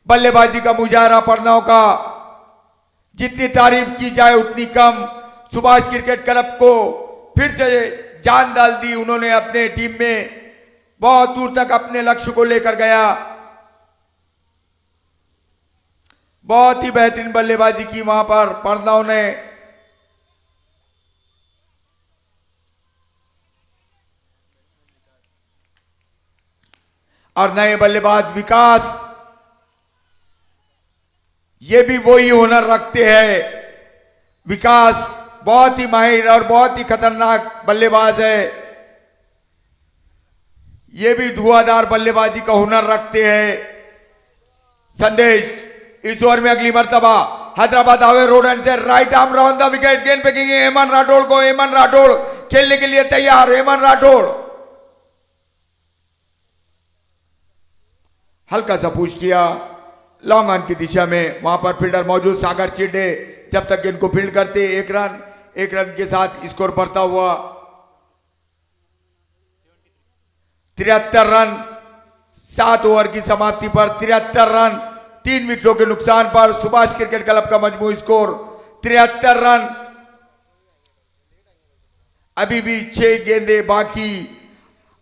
बल्लेबाजी का मुजाहरा प्रणव का, जितनी तारीफ की जाए उतनी कम। सुभाष क्रिकेट क्लब को फिर से जान डाल दी उन्होंने अपने टीम में, बहुत दूर तक अपने लक्ष्य को लेकर गया। बहुत ही बेहतरीन बल्लेबाजी की वहां पर प्रणव ने। और नए बल्लेबाज विकास, ये भी वही हुनर रखते हैं। विकास बहुत ही माहिर और बहुत ही खतरनाक बल्लेबाज है। ये भी धुआंधार बल्लेबाजी का हुनर रखते हैं। संदेश इस ओवर में अगली मर्तबा हैदराबाद हावे रोड एंड से right arm round the wicket, गेंद फेंकेंगे हेमंत राठौड़ को। हेमंत राठौड़ खेलने के लिए तैयार। हेमंत राठौड़ हल्का सा पुश किया लॉन्ग ऑन की दिशा में, वहां पर फील्डर मौजूद सागर चिड्डे जब तक इनको फील्ड करते एक रन के साथ स्कोर बढ़ता हुआ 73 रन। 7 ओवर की समाप्ति पर 73 रन, 3 विकेटों के नुकसान पर सुभाष क्रिकेट क्लब का मजमू स्कोर 73 रन। अभी भी 6 गेंदें बाकी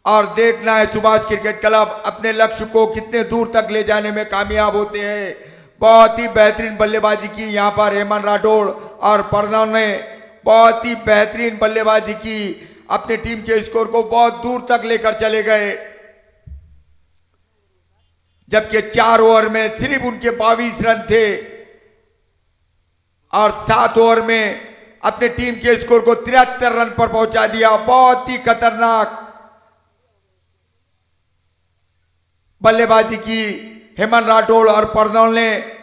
और देखना है सुभाष क्रिकेट क्लब अपने लक्ष्य को कितने दूर तक ले जाने में कामयाब होते हैं। बहुत ही बेहतरीन बल्लेबाजी की यहां पर हेमंत राठौड़ और प्रणव ने, बहुत ही बेहतरीन बल्लेबाजी की, अपने टीम के स्कोर को बहुत दूर तक लेकर चले गए। जबकि 4 ओवर में सिर्फ उनके 22 रन थे और 7 ओवर में अपने टीम के स्कोर को 73 रन पर पहुंचा दिया। बहुत ही खतरनाक बल्लेबाजी की हेमंत राठौड़ और प्रणव ने।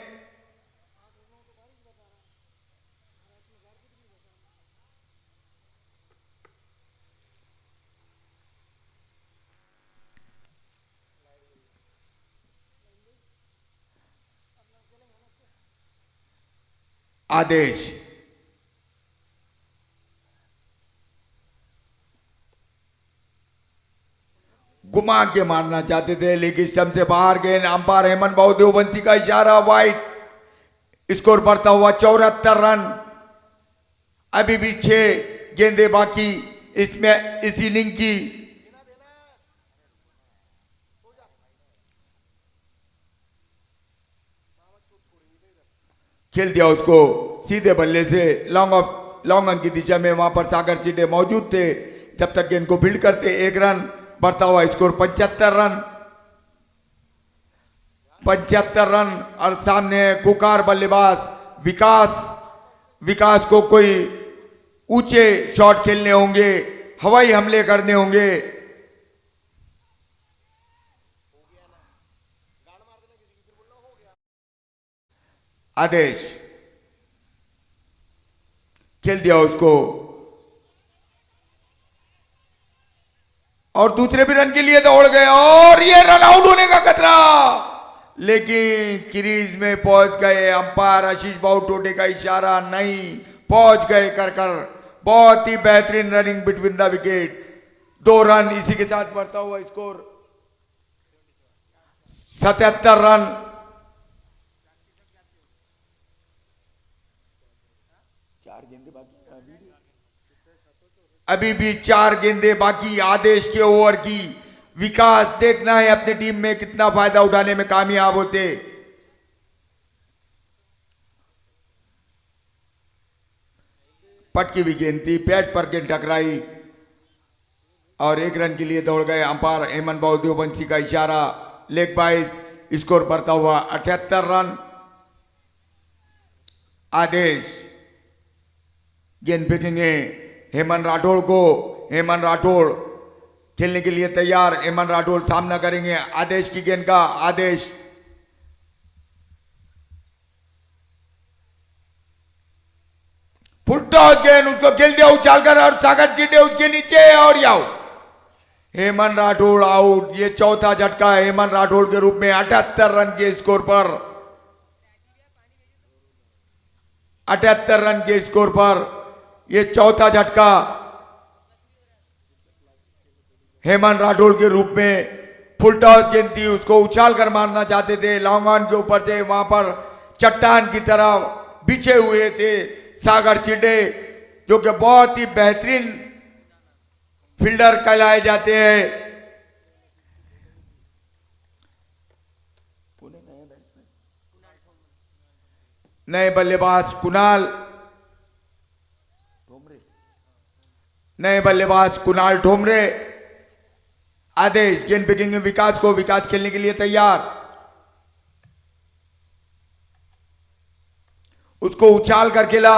आदेश घुमा के मारना चाहते थे लेकिन स्टंप से बाहर गेंद, अंपायर हेमंत बाबू देवबंसी का इशारा, वाइड। स्कोर बढ़ता हुआ 74 रन। अभी भी 6 गेंदें बाकी इसमें इस इनिंग की। खेल दिया उसको सीधे बल्ले से लॉन्ग ऑन की दिशा में, वहां पर सागर चिड्डे मौजूद थे जब तक गेंद को फील्ड करते। 1 रन बढ़ता हुआ स्कोर 75 रन। 75 रन और सामने कुकार बल्लेबाज विकास को कोई ऊंचे शॉट खेलने होंगे, हवाई हमले करने होंगे। आदेश खेल दिया उसको और दूसरे भी रन के लिए दौड़ गए और ये रन आउट होने का खतरा, लेकिन क्रीज में पहुंच गए। अंपायर आशीष बाबू टोटे का इशारा नहीं, पहुंच गए कर बहुत ही बेहतरीन running between the wicket. 2 run, इसी के साथ बढ़ता हुआ स्कोर 77 रन। अभी भी 4 गेंदे बाकी आदेश के ओवर की। विकास देखना है अपनी टीम में कितना फायदा उठाने में कामयाब होते। पटकी हुई गेंद थी, पैड पर गेंद टकराई और 1 रन के लिए दौड़ गए। अंपायर हेमंत बाबू देवबंशी का इशारा। लेग बाइस, स्कोर बढ़ता हुआ 78 रन। आदेश गेंद फेंकेंगे हेमंत राठौड़ को। हेमंत राठौड़ खेलने के लिए तैयार। हेमंत राठौड़ सामना करेंगे आदेश की गेंद का। आदेश फुल टॉस गेंद, उसको खेल दिया उछालकर और सागर चीटे उसके नीचे और आउट। हेमंत राठौड़ आउट। ये चौथा झटका हेमंत राठौड़ के रूप में 78 रन के स्कोर पर। 78 रन के स्कोर पर यह चौथा झटका हेमंत राठौड़ के रूप में। फुल टॉस गेंद थी, उसको उछाल कर मारना चाहते थे। लॉन्ग ऑन के ऊपर से वहां पर चट्टान की तरह बिछे हुए थे सागर चिड्डे, जो कि बहुत ही बेहतरीन फील्डर कहलाए जाते हैं। नए बल्लेबाज कुणाल, नए बल्लेबाज कुणाल ढोमरे। आदेश गेंद फेंकेंगे विकास को। विकास खेलने के लिए तैयार। उसको उछाल कर खेला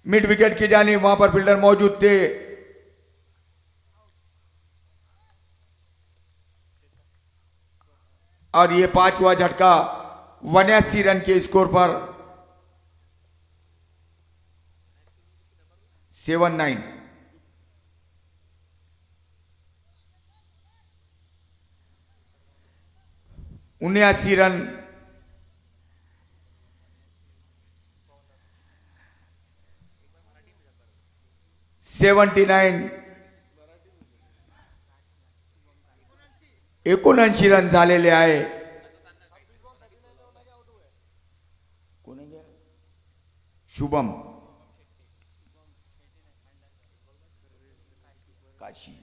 मिड विकेट की जानी। वहां पर फील्डर मौजूद थे। और ये 5वां झटका 79 रन के स्कोर पर। 79 79 रन। 79 79 रन झालेले आहे। शुभम काशी,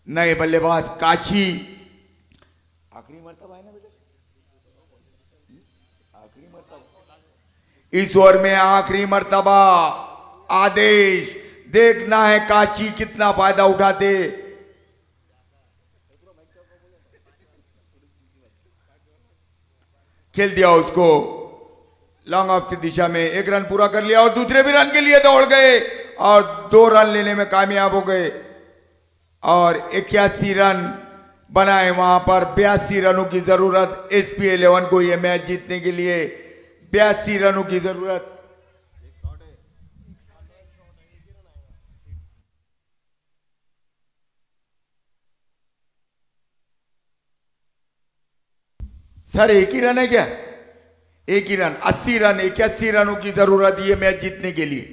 नए बल्लेबाज काशी। आखिरी मर्तबा है ना बेटा, आखिरी मर्तबा इस ओवर में आखिरी मर्तबा। आदेश देखना है काशी कितना फायदा उठाते। खेल दिया उसको लॉन्ग ऑफ की दिशा में। 1 रन पूरा कर लिया और दूसरे भी रन के लिए दौड़ गए और 2 रन लेने में कामयाब हो गए और 81 रन बनाए। वहां पर 82 रनों की जरूरत एसपी 11 को यह मैच जीतने के लिए। 82 रनों की जरूरत। सर एक ही रन है क्या? एक ही रन। 80 रन, 81 रनों की जरूरत ये मैच जीतने के लिए।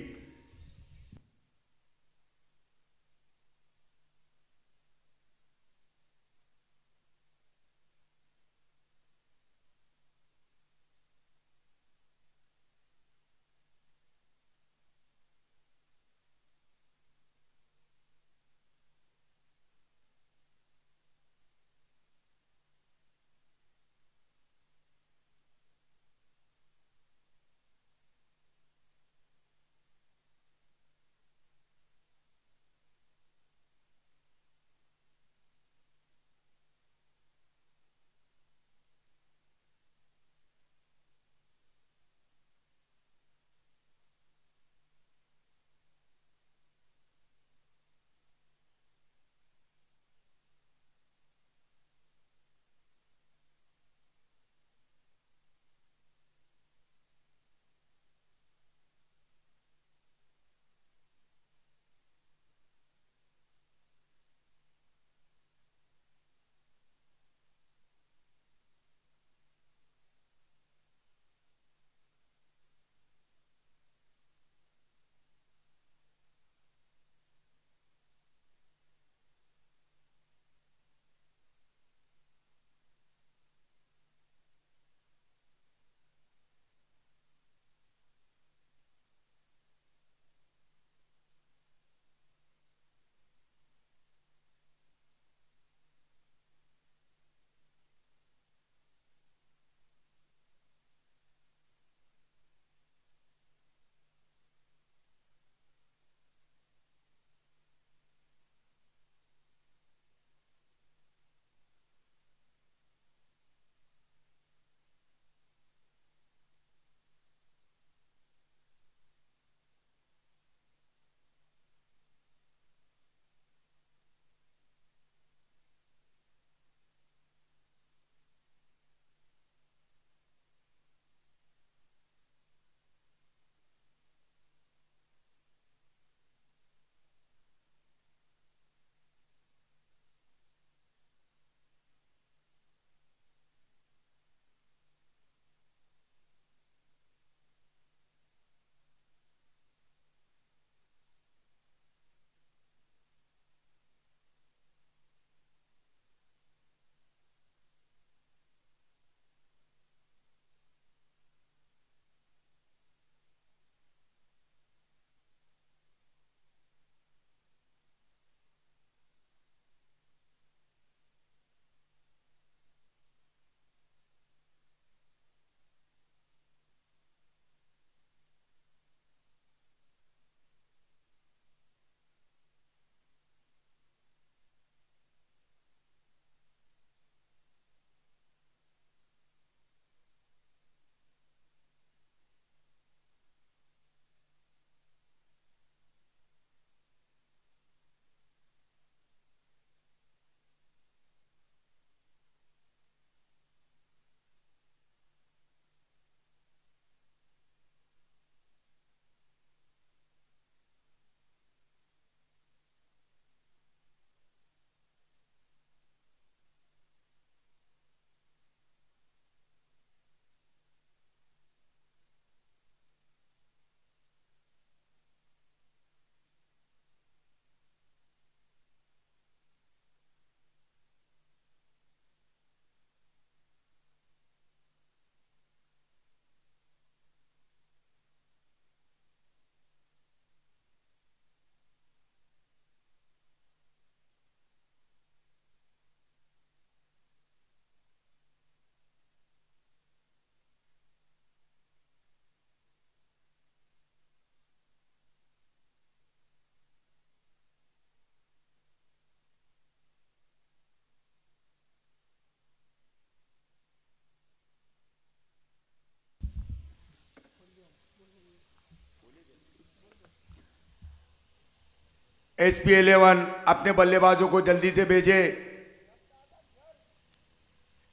SP11 अपने बल्लेबाजों को जल्दी से भेजे।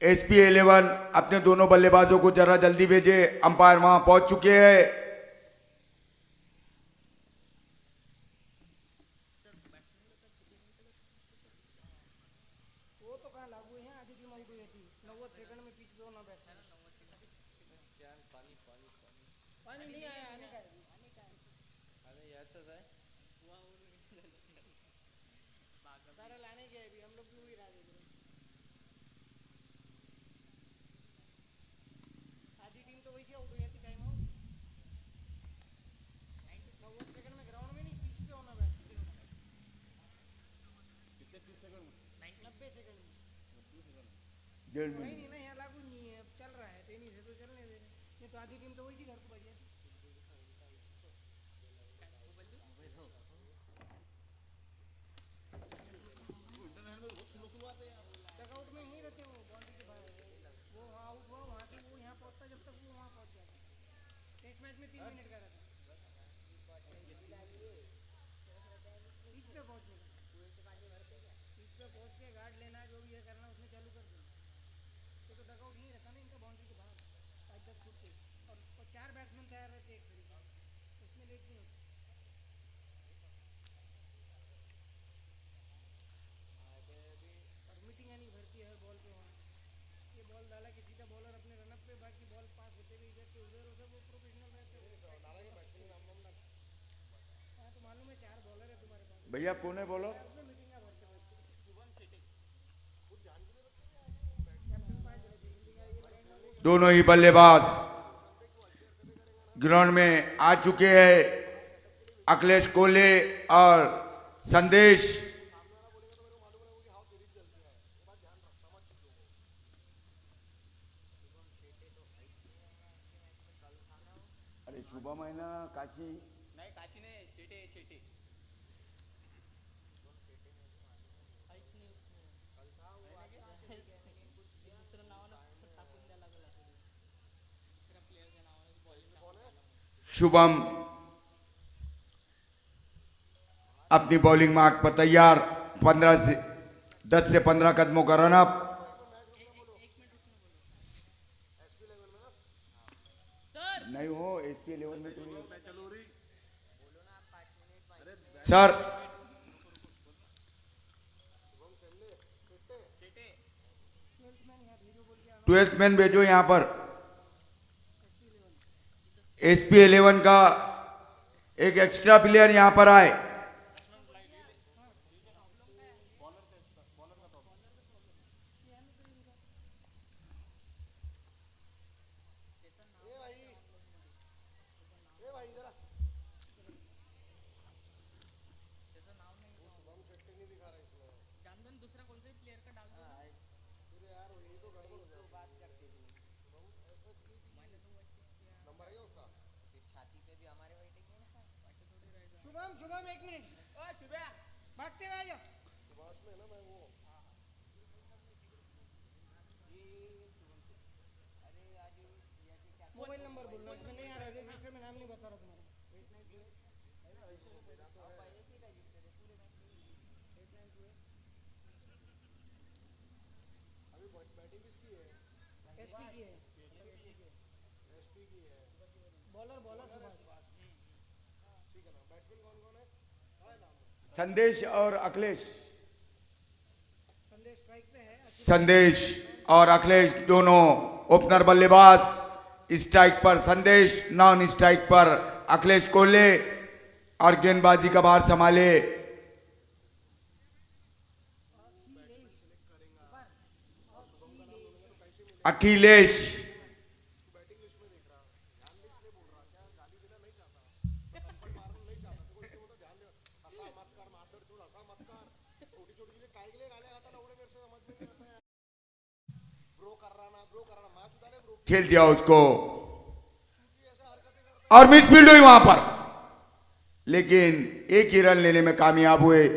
SP11 अपने दोनों बल्लेबाजों को जरा जल्दी भेजे, अंपायर वहां पहुंच चुके हैं। वो तो कहाँ लागू है, आधी टीम आउट हुई थी 90 सेकंड में पिच पे होना बैठा। पानी नहीं आया, आने का सारा लाने गए अभी, हम लोग भी वही राह देख रहे हैं। आधी टीम तो वैसे आउट हुई थी, टाइम आउट 90 सेकंड में ग्राउंड में नहीं, पिच पे होना बैठ। कितने 30 सेकंड में 90 सेकंड में नहीं ना, यहाँ लागू नहीं है, अब चल रहा है टेनिस है तो चलने दे रहे। ये तो आधी टीम तो वही थी घर को बजे। डगआउट में नहीं रहते वो, बाउंड्री के बाहर। वो वहाँ आउट हुआ, वहाँ से वो यहाँ पहुँचता जब तक वो वहाँ पहुँच जाता। टेस्ट मैच में 3 मिनट का रहता पिच पे पहुँचने का। पिच पे पहुँच के गार्ड लेना, जो भी है करना, उसमें चालू कर देना। ये तो डगआउट नहीं रहता ना इनका, बाउंड्री के बाहर 5-10 फुट पे, और 4 बैट्समैन तैयार रहते एक सरी का, उसमें लेट नहीं होता। परमिटिंग यानी भरती हर बॉल पे वहाँ। ये बॉल डाला कि सीधा बॉलर अपने रनअप पे, बाकी बॉल पास होते हुए इधर से उधर हो, सब वो प्रोफेशनल रहते हैं। हाँ तो मालूम है 4 बॉलर है तुम्हारे पास। भैया कौन है बोलो? उसमें मीटिंग का भरते हुए दोनों ही बल्लेबाज ग्राउंड में आ चुके हैं, अखिलेश कोहले और संदेश। अरे शुभम है ना, काशी नाही, काशी नाही, शेटे शेटे दुसरं नावानं टाकून द्यायला लागलं दुसऱ्या प्लेयरच्या नावानं बॉलिंग। शुभम अपनी बॉलिंग मार्क पर तैयार, 10 से 15 कदमों का रनअप। नहीं हो SP11 में तो नहीं। सर 12th मैन भेजो यहाँ पर। SP11 का एक एक्स्ट्रा प्लेयर यहाँ पर आए। दूसरा कोणत्याही प्लेयर का डाल दो ना। यार ये तो गड़बड़ हो जाएगी, बात करते थे मैंने तो नंबर है उसका, छाती पे भी हमारे वेटिंग है ना। शुभम, शुभम 1 मिनट। ओ शुभ्या, भागते हुए आ जाओ। सुभाष में ना मैं वो अरे आज मोबाइल नंबर बोलना, इसमें नहीं आ रहा, रजिस्टर में नाम नहीं बता रहा तुम्हारा। पहले से रजिस्टर है पूरे मैच में। 892 अभी बैटिंग किसकी है? एसपी की है। एसपी की है। बॉलर सुभाष। ठीक है ना, बैट्समैन कौन कौन है? संदेश और अखिलेश। संदेश स्ट्राइक पे है। संदेश और अखिलेश दोनों ओपनर बल्लेबाज। स्ट्राइक पर संदेश, नॉन स्ट्राइक पर अखिलेश कोहले, और गेंदबाजी का भार संभाले अखिलेश। खेल दिया उसको और मिसफील्ड हुई वहां पर, लेकिन एक ही रन लेने में कामयाब हुए।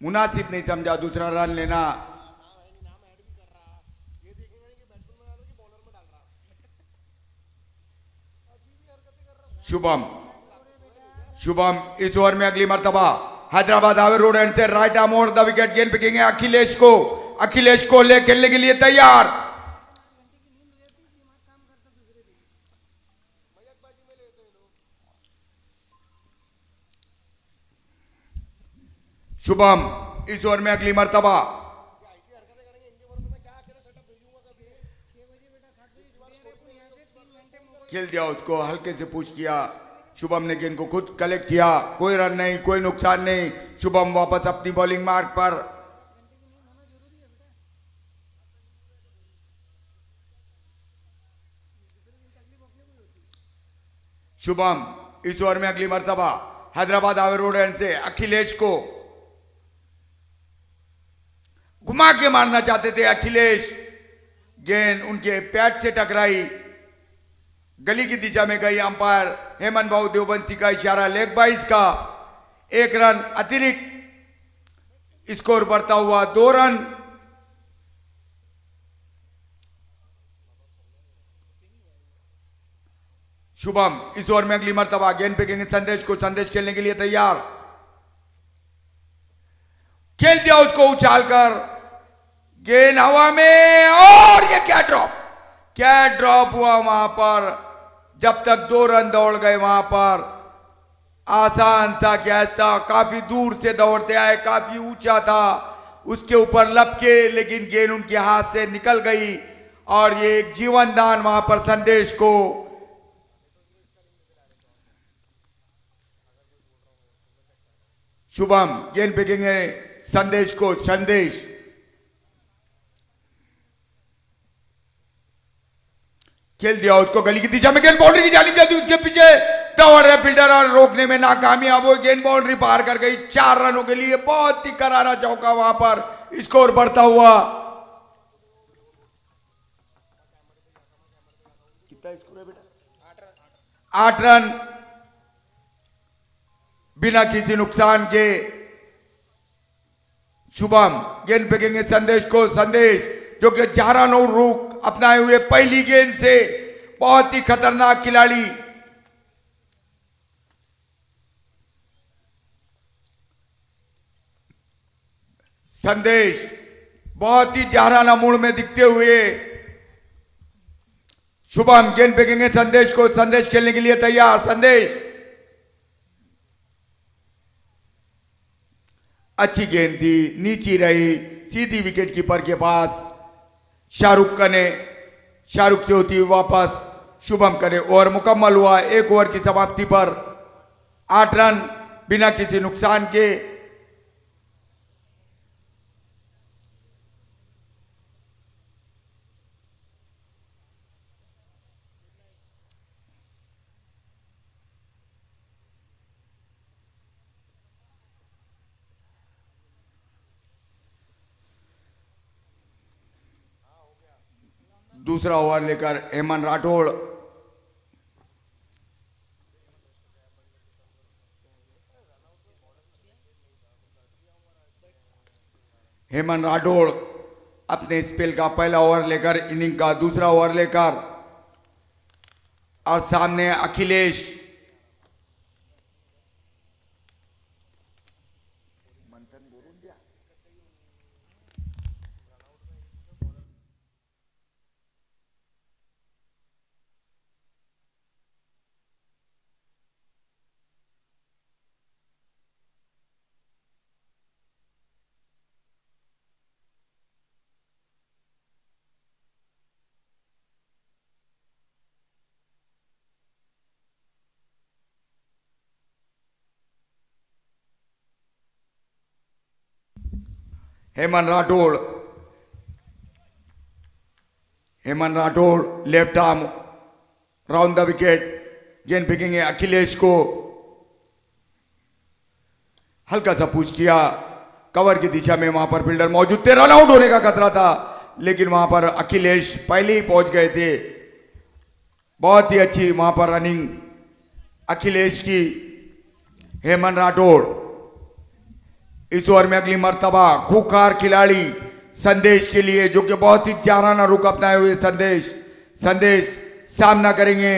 मुनासिब नहीं समझा दूसरा रन लेना। शुभम, शुभम इस ओवर में अगली मर्तबा हैदराबाद हावे रोड एंड से right arm over the wicket, गेंद पिकिंग है अखिलेश को ले खेलने के लिए तैयार। शुभम इस ओवर में अगली मर्तबा खेल दिया, उसको हल्के से पुश किया। शुभम ने गेंद को खुद कलेक्ट किया, कोई रन नहीं, कोई नुकसान नहीं। शुभम वापस अपनी बॉलिंग मार्ग पर। शुभम इस ओवर में अगली मर्तबा हैदराबाद हावे रोड एंड से अखिलेश को घुमा के मारना चाहते थे अखिलेश, गेंद उनके पैड से टकराई, गली की दिशा में गई। अंपायर हेमंत बाबू देवबंसी का इशारा लेग बाइस का। 1 रन अतिरिक्त, स्कोर बढ़ता हुआ 2 रन। शुभम इस ओवर में अगली मर्तबा गेंद फेंकेंगे संदेश को, संदेश खेलने के लिए तैयार। खेल दिया उसको उछालकर, गेंद हवा में, और ये क्या ड्रॉप हुआ वहां पर। जब तक 2 रन दौड़ गए वहां पर, आसान सा कैच था, काफी दूर से दौड़ते आए, काफी ऊंचा था, उसके ऊपर लपके, लेकिन गेंद उनके हाथ से निकल गई और ये एक जीवन दान वहां पर संदेश को। शुभम गेंद फेंकेंगे संदेश को, संदेश खेल दिया उसको गली की दिशा में, गेंद बाउंड्री की जानिब जाती, उसके पीछे दौड़ रहे फील्डर और रोकने में नाकामयाब हो, गेंद बाउंड्री पार कर गई। 4 रनों के लिए बहुत ही करारा चौका वहां पर, स्कोर बढ़ता हुआ। कितना स्कोर है बेटा? 8 रन बिना किसी नुकसान के। शुभम गेंद फेंकेंगे संदेश को, संदेश जो कि 11 रुख अपनाए हुए पहली गेंद से, बहुत ही खतरनाक खिलाड़ी। संदेश बहुत ही जाराना मूड में दिखते हुए। शुभम गेंद फेंकेंगे संदेश को, संदेश खेलने के लिए तैयार। संदेश अच्छी गेंद थी, नीची रही, सीधी विकेट कीपर के पास। शाहरुख से होती हुई वापस शुभम करे, ओवर मुकम्मल हुआ। 1 ओवर की समाप्ति पर 8 रन बिना किसी नुकसान के। दूसरा ओवर लेकर हेमंत राठौड़। हेमंत राठौड़ अपने स्पेल का पहला ओवर लेकर, इनिंग का दूसरा ओवर लेकर, और सामने Akhilesh. Hemant Rathore left arm round the wicket, गेंद फेंकेंगे अखिलेश को। हल्का सा पुश किया, कवर की दिशा में वहां पर फील्डर मौजूद थे, रन आउट होने का खतरा था, लेकिन वहां पर अखिलेश पहले ही पहुंच गए थे। बहुत ही अच्छी वहां पर रनिंग अखिलेश की। हेमंत राठौड़ इस ओवर में अगली मर्तबा खूंखार खिलाड़ी संदेश के लिए, जो कि बहुत ही जाराना रुख अपनाए हुए संदेश सामना करेंगे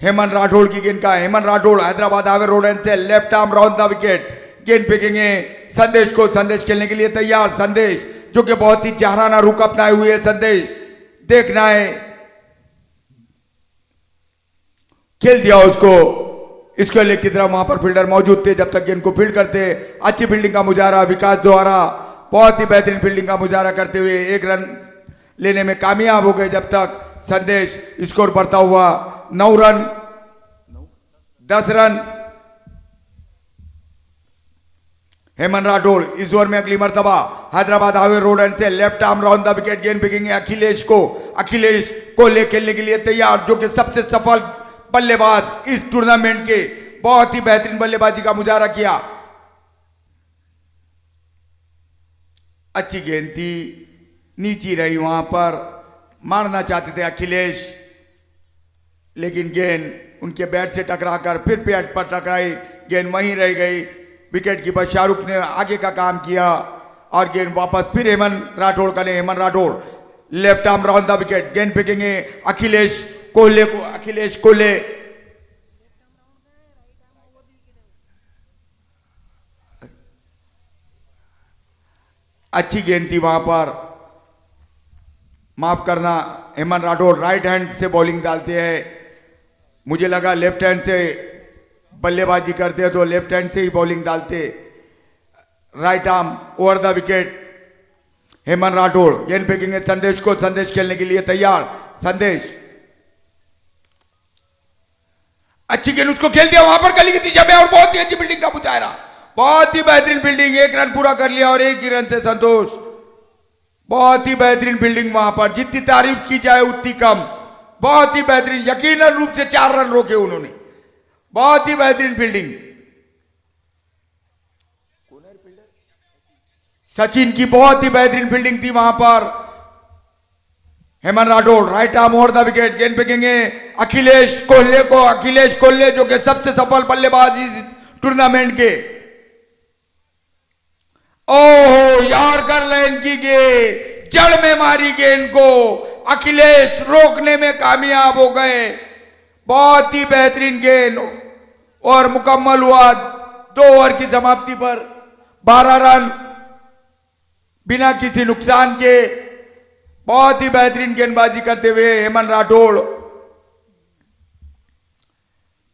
हेमंत राठौड़ की गेंद का। हेमंत राठौड़ हैदराबाद हावे रोड एंड से left arm round the wicket, गेंद फेंकेंगे संदेश को, संदेश खेलने के लिए तैयार, संदेश जो कि बहुत ही जहराना रुख अपनाए हुए है, संदेश देखना है, खेल दिया उसको, इसको लेग की तरफ वहां पर फील्डर मौजूद थे जब तक गेंद को फील्ड करते। अच्छी फील्डिंग का मुजाहरा विकास द्वारा, बहुत ही बेहतरीन फील्डिंग का मुजाहरा करते हुए 1 रन लेने में कामयाब हो गए जब तक संदेश स्कोर बढ़ता हुआ 9 रन 10 रन। हेमंत राठौड़ इस ओवर में अगली मर्तबा हैदराबाद हाईवे रोड एंड से left arm round the wicket गेंद फेंकेंगे अखिलेश को ले खेलने के लिए तैयार, जो कि सबसे सफल बल्लेबाज इस टूर्नामेंट के, बहुत ही बेहतरीन बल्लेबाजी का मुजाहरा किया। अच्छी गेंद थी, नीची रही, वहां पर मारना चाहते थे अखिलेश, लेकिन गेंद उनके बैट से टकराकर फिर पैड पर टकराई, गेंद वहीं रह गई। विकेट कीपर शाहरुख ने आगे का काम किया और गेंद वापस फिर हेमंत राठौड़ का नहीं, Hemant Rathore left arm round the wicket गेंद फेंकेंगे अखिलेश कोहले को, अखिलेश कोहले अच्छी गेंद थी वहां पर, माफ करना हेमंत राठौड़ राइट हैंड से बॉलिंग डालते हैं, मुझे लगा लेफ्ट हैंड से बल्लेबाजी करते हैं तो लेफ्ट हैंड से ही बॉलिंग डालते। Right arm over the wicket Hemant Rathore गेंद फेंकेंगे संदेश को, संदेश खेलने के लिए तैयार, संदेश अच्छी गेंद उसको खेल दिया वहां पर गली की दिशा में और बहुत ही अच्छी फील्डिंग का मुजाहरा, बहुत ही बेहतरीन फील्डिंग, 1 रन पूरा कर लिया और 1 ही रन से संतोष। बहुत ही बेहतरीन फील्डिंग वहां पर, जितनी तारीफ की जाए उतनी कम, बहुत ही बेहतरीन, यकीनन रूप से 4 रन रोके उन्होंने, बहुत ही बेहतरीन फील्डिंग। सचिन की बहुत ही बेहतरीन फील्डिंग थी वहां पर। Hemant Rathore right arm over the wicket गेंद फेंकेंगे अखिलेश कोहले को, अखिलेश कोहले जो कि सबसे सफल बल्लेबाज इस टूर्नामेंट के। ओहो यार कर लेन की गेंद, जड़ में मारी गेंद को, अखिलेश रोकने में कामयाब हो गए, बहुत ही बेहतरीन गेंद और मुकम्मल हुआ 2 ओवर की समाप्ति पर 12 रन बिना किसी नुकसान के, बहुत ही बेहतरीन गेंदबाजी करते हुए हेमंत राठौड़।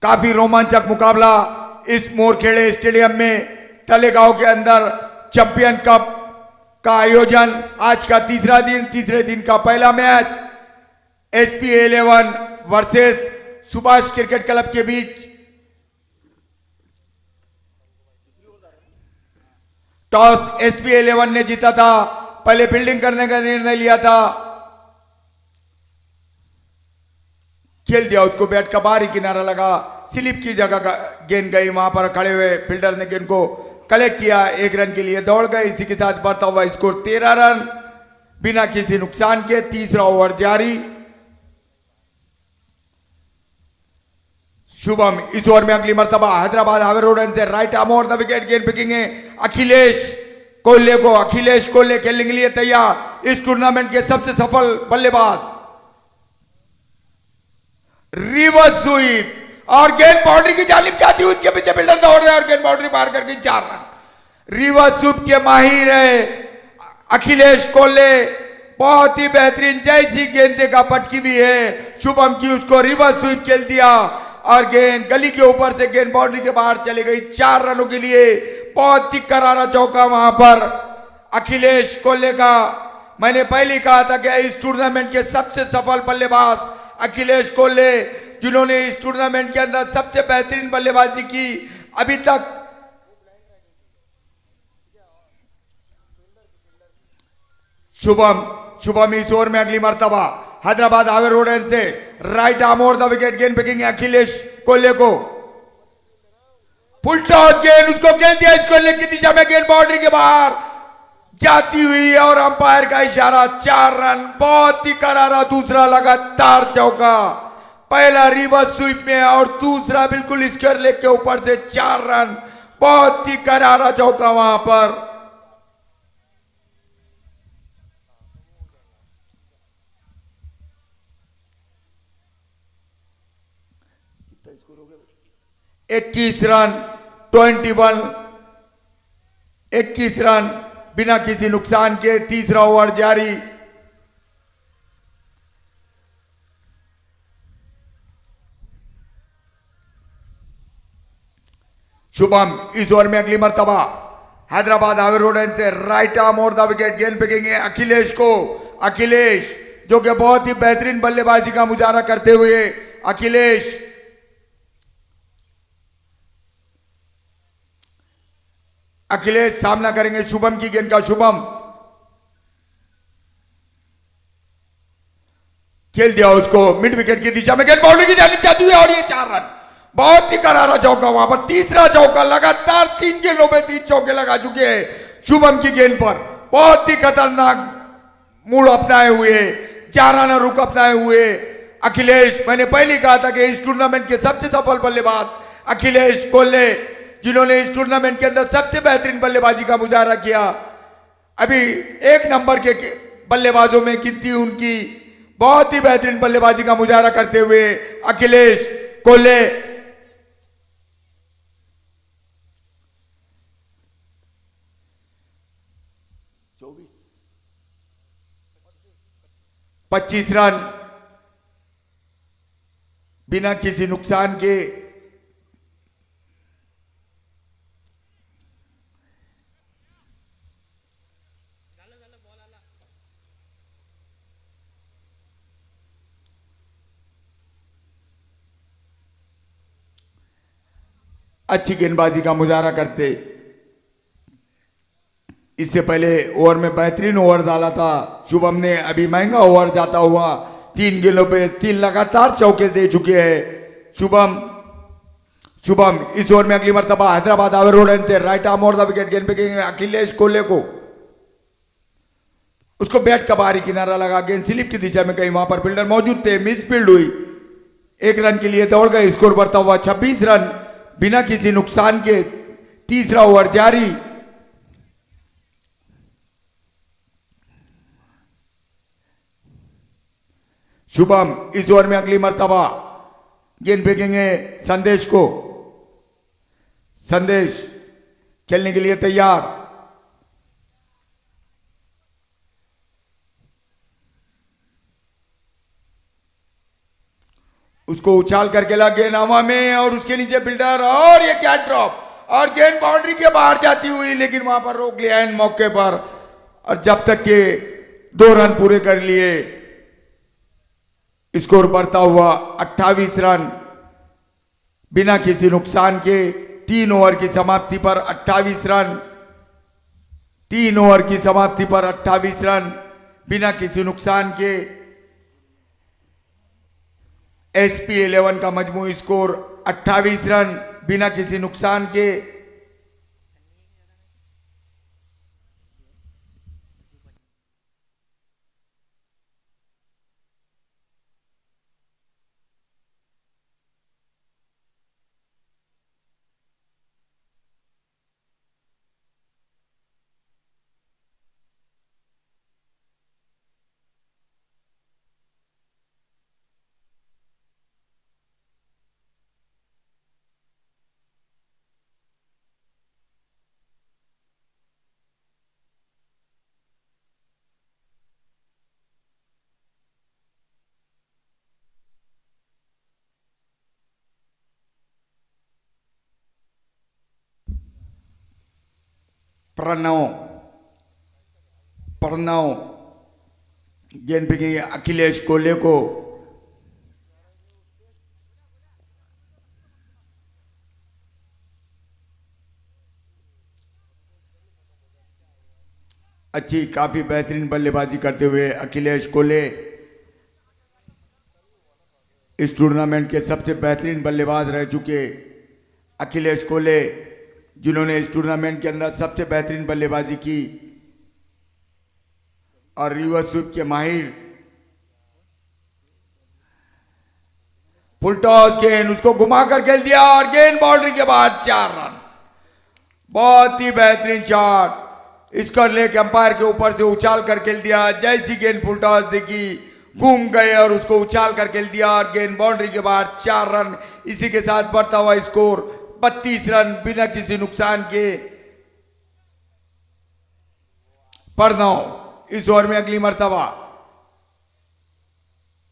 काफी रोमांचक मुकाबला इस मोरखेड़े स्टेडियम में तलेगांव के अंदर चैंपियन कप का आयोजन, आज का तीसरा दिन, तीसरे दिन का पहला match SP 11 versus Subhash cricket club के बीच। टॉस SP 11 ने जीता था, पहले फील्डिंग करने का निर्णय लिया था, खेल दिया उसको, बैट का बाहरी किनारा लगा, स्लिप की जगह गेंद गई, वहां पर खड़े हुए फील्डर ने गेंद को कलेक्ट किया, 1 रन के लिए दौड़ गए। इसी के साथ बढ़ता हुआ स्कोर 13 रन बिना किसी नुकसान के। तीसरा ओवर जारी। शुभम इस ओवर में अगली मर्तबा हैदराबाद हाईवे रोड से right arm over the wicket गेंद फेंकेंगे अखिलेश कोहले को, अखिलेश कोहले खेलने के लिए तैयार, इस टूर्नामेंट के सबसे सफल बल्लेबाज। रिवर्स स्वीप और गेंद बाउंड्री की जानिब जाती हुई उसके पीछे फील्डर दौड़ रहे और गेंद बाउंड्री पार करके 4 रन। रिवर्स स्वीप के माहिर है अखिलेश कोहले, बहुत ही बेहतरीन, जैसी गेंद देखा पटकी भी है शुभम की, उसको रिवर्स स्वीप खेल दिया और गेंद गली के ऊपर से गेंद बाउंड्री के बाहर चली गई 4 रनों के लिए। बहुत ही करारा चौका वहां पर अखिलेश कोहले का। मैंने पहले कहा था कि इस टूर्नामेंट के सबसे सफल बल्लेबाज अखिलेश कोहले, जिन्होंने इस टूर्नामेंट के अंदर सबसे बेहतरीन बल्लेबाजी की अभी तक। शुभम इस ओवर में अगली मर्तबा हैदराबाद हाईवे रोड से right arm over the wicket गेंद फेंकेंगे अखिलेश कोहले को। फुल टॉस गेंद उसको खेल दिया, इसको लेग की दिशा में गेंद बाउंड्री के बाहर जाती हुई और अंपायर का इशारा, 4 रन। बहुत ही करारा दूसरा लगातार चौका, पहला रिवर्स स्वीप में और दूसरा बिल्कुल स्क्वायर लेग के ऊपर से 4 रन। बहुत ही करारा चौका वहां पर। इक्कीस रन 21 21 रन बिना किसी नुकसान के, तीसरा ओवर जारी। शुभम इस ओवर में अगली मर्तबा हैदराबाद हाईवे रोड एंड से राइट आर्म और द विकेट, गेंद फेंकेंगे अखिलेश को। अखिलेश जो कि बहुत ही बेहतरीन बल्लेबाजी का मुजाहरा करते हुए अखिलेश सामना करेंगे शुभम की गेंद का। शुभम खेल दिया उसको मिड विकेट की दिशा में, गेंद बाउंड्री की जानिब जाती हुई और ये 4 रन। बहुत ही करारा चौका, वहां पर तीसरा चौका, लगातार 3 गेंदों में 3 चौके लगा चुके हैं शुभम की गेंद पर। बहुत ही खतरनाक मूड अपनाए हुए, जाराना रुख अपनाए हुए अखिलेश। मैंने पहले कहा था कि इस टूर्नामेंट के सबसे सफल बल्लेबाज अखिलेश कोल्हे, जिन्होंने इस टूर्नामेंट के अंदर सबसे बेहतरीन बल्लेबाजी का मुजाहरा किया। अभी 1 नंबर के बल्लेबाजों में गिनती उनकी, बहुत ही बेहतरीन बल्लेबाजी का मुजाहरा करते हुए अखिलेश कोल्हे। चौबीस 25 रन बिना किसी नुकसान के। अच्छी गेंदबाजी का मुजाहरा करते, इससे पहले ओवर में बेहतरीन ओवर डाला था शुभम ने। अभी महंगा ओवर जाता हुआ 3 गेंदों पे 3 लगातार चौके दे चुके हैं शुभम इस ओवर में अगली मर्तबा हैदराबाद हाईवे रोड एंड से राइट आर्म और द विकेट, गेंद फेंकेंगे अखिलेश कोल्हे को। उसको बैट का बाहरी किनारा लगा, गेंद स्लिप की दिशा में, कहीं वहां पर फील्डर मौजूद थे, मिस फील्ड हुई। 1 रन के लिए दौड़ गए, स्कोर बढ़ता हुआ 26 रन बिना किसी नुकसान के। तीसरा ओवर जारी। शुभम इस ओवर में अगली मर्तबा गेंद फेंकेंगे संदेश को। संदेश खेलने के लिए तैयार। उसको उछाल करके लगा, गेंद हवा में और उसके नीचे फील्डर, और ये क्या ड्रॉप, और गेंद बाउंड्री के बाहर जाती हुई, लेकिन वहां पर रोक लिया इन मौके पर। और जब तक के 2 रन पूरे कर लिए, स्कोर बढ़ता हुआ 28 रन बिना किसी नुकसान के। 3 ओवर की समाप्ति पर 28 रन, 3 ओवर की समाप्ति पर 28 रन बिना किसी नुकसान के। SP 11 का मजमूई स्कोर 28 रन बिना किसी नुकसान के। प्रणव गेंद फेंकेंगे अखिलेश कोल्हे को। अच्छी काफी बेहतरीन बल्लेबाजी करते हुए अखिलेश कोल्हे इस टूर्नामेंट के सबसे बेहतरीन बल्लेबाज रह चुके अखिलेश कोल्हे, जिन्होंने इस टूर्नामेंट के अंदर सबसे बेहतरीन बल्लेबाजी की और रिवर्स स्वीप के माहिर। फुल टॉस गेंद, उसको घुमाकर खेल दिया और गेंद बाउंड्री के बाद 4 रन। बहुत ही बेहतरीन शॉट, इसका लेग अंपायर के ऊपर से उछाल कर खेल दिया। जैसी गेंद फुल टॉस देखी, घूम गए और उसको उछाल कर खेल दिया और गेंद बाउंड्री के बाद 4 रन। इसी के साथ बढ़ता हुआ स्कोर 32 रन बिना किसी नुकसान के। पर 9 इस ओवर में अगली मर्तबा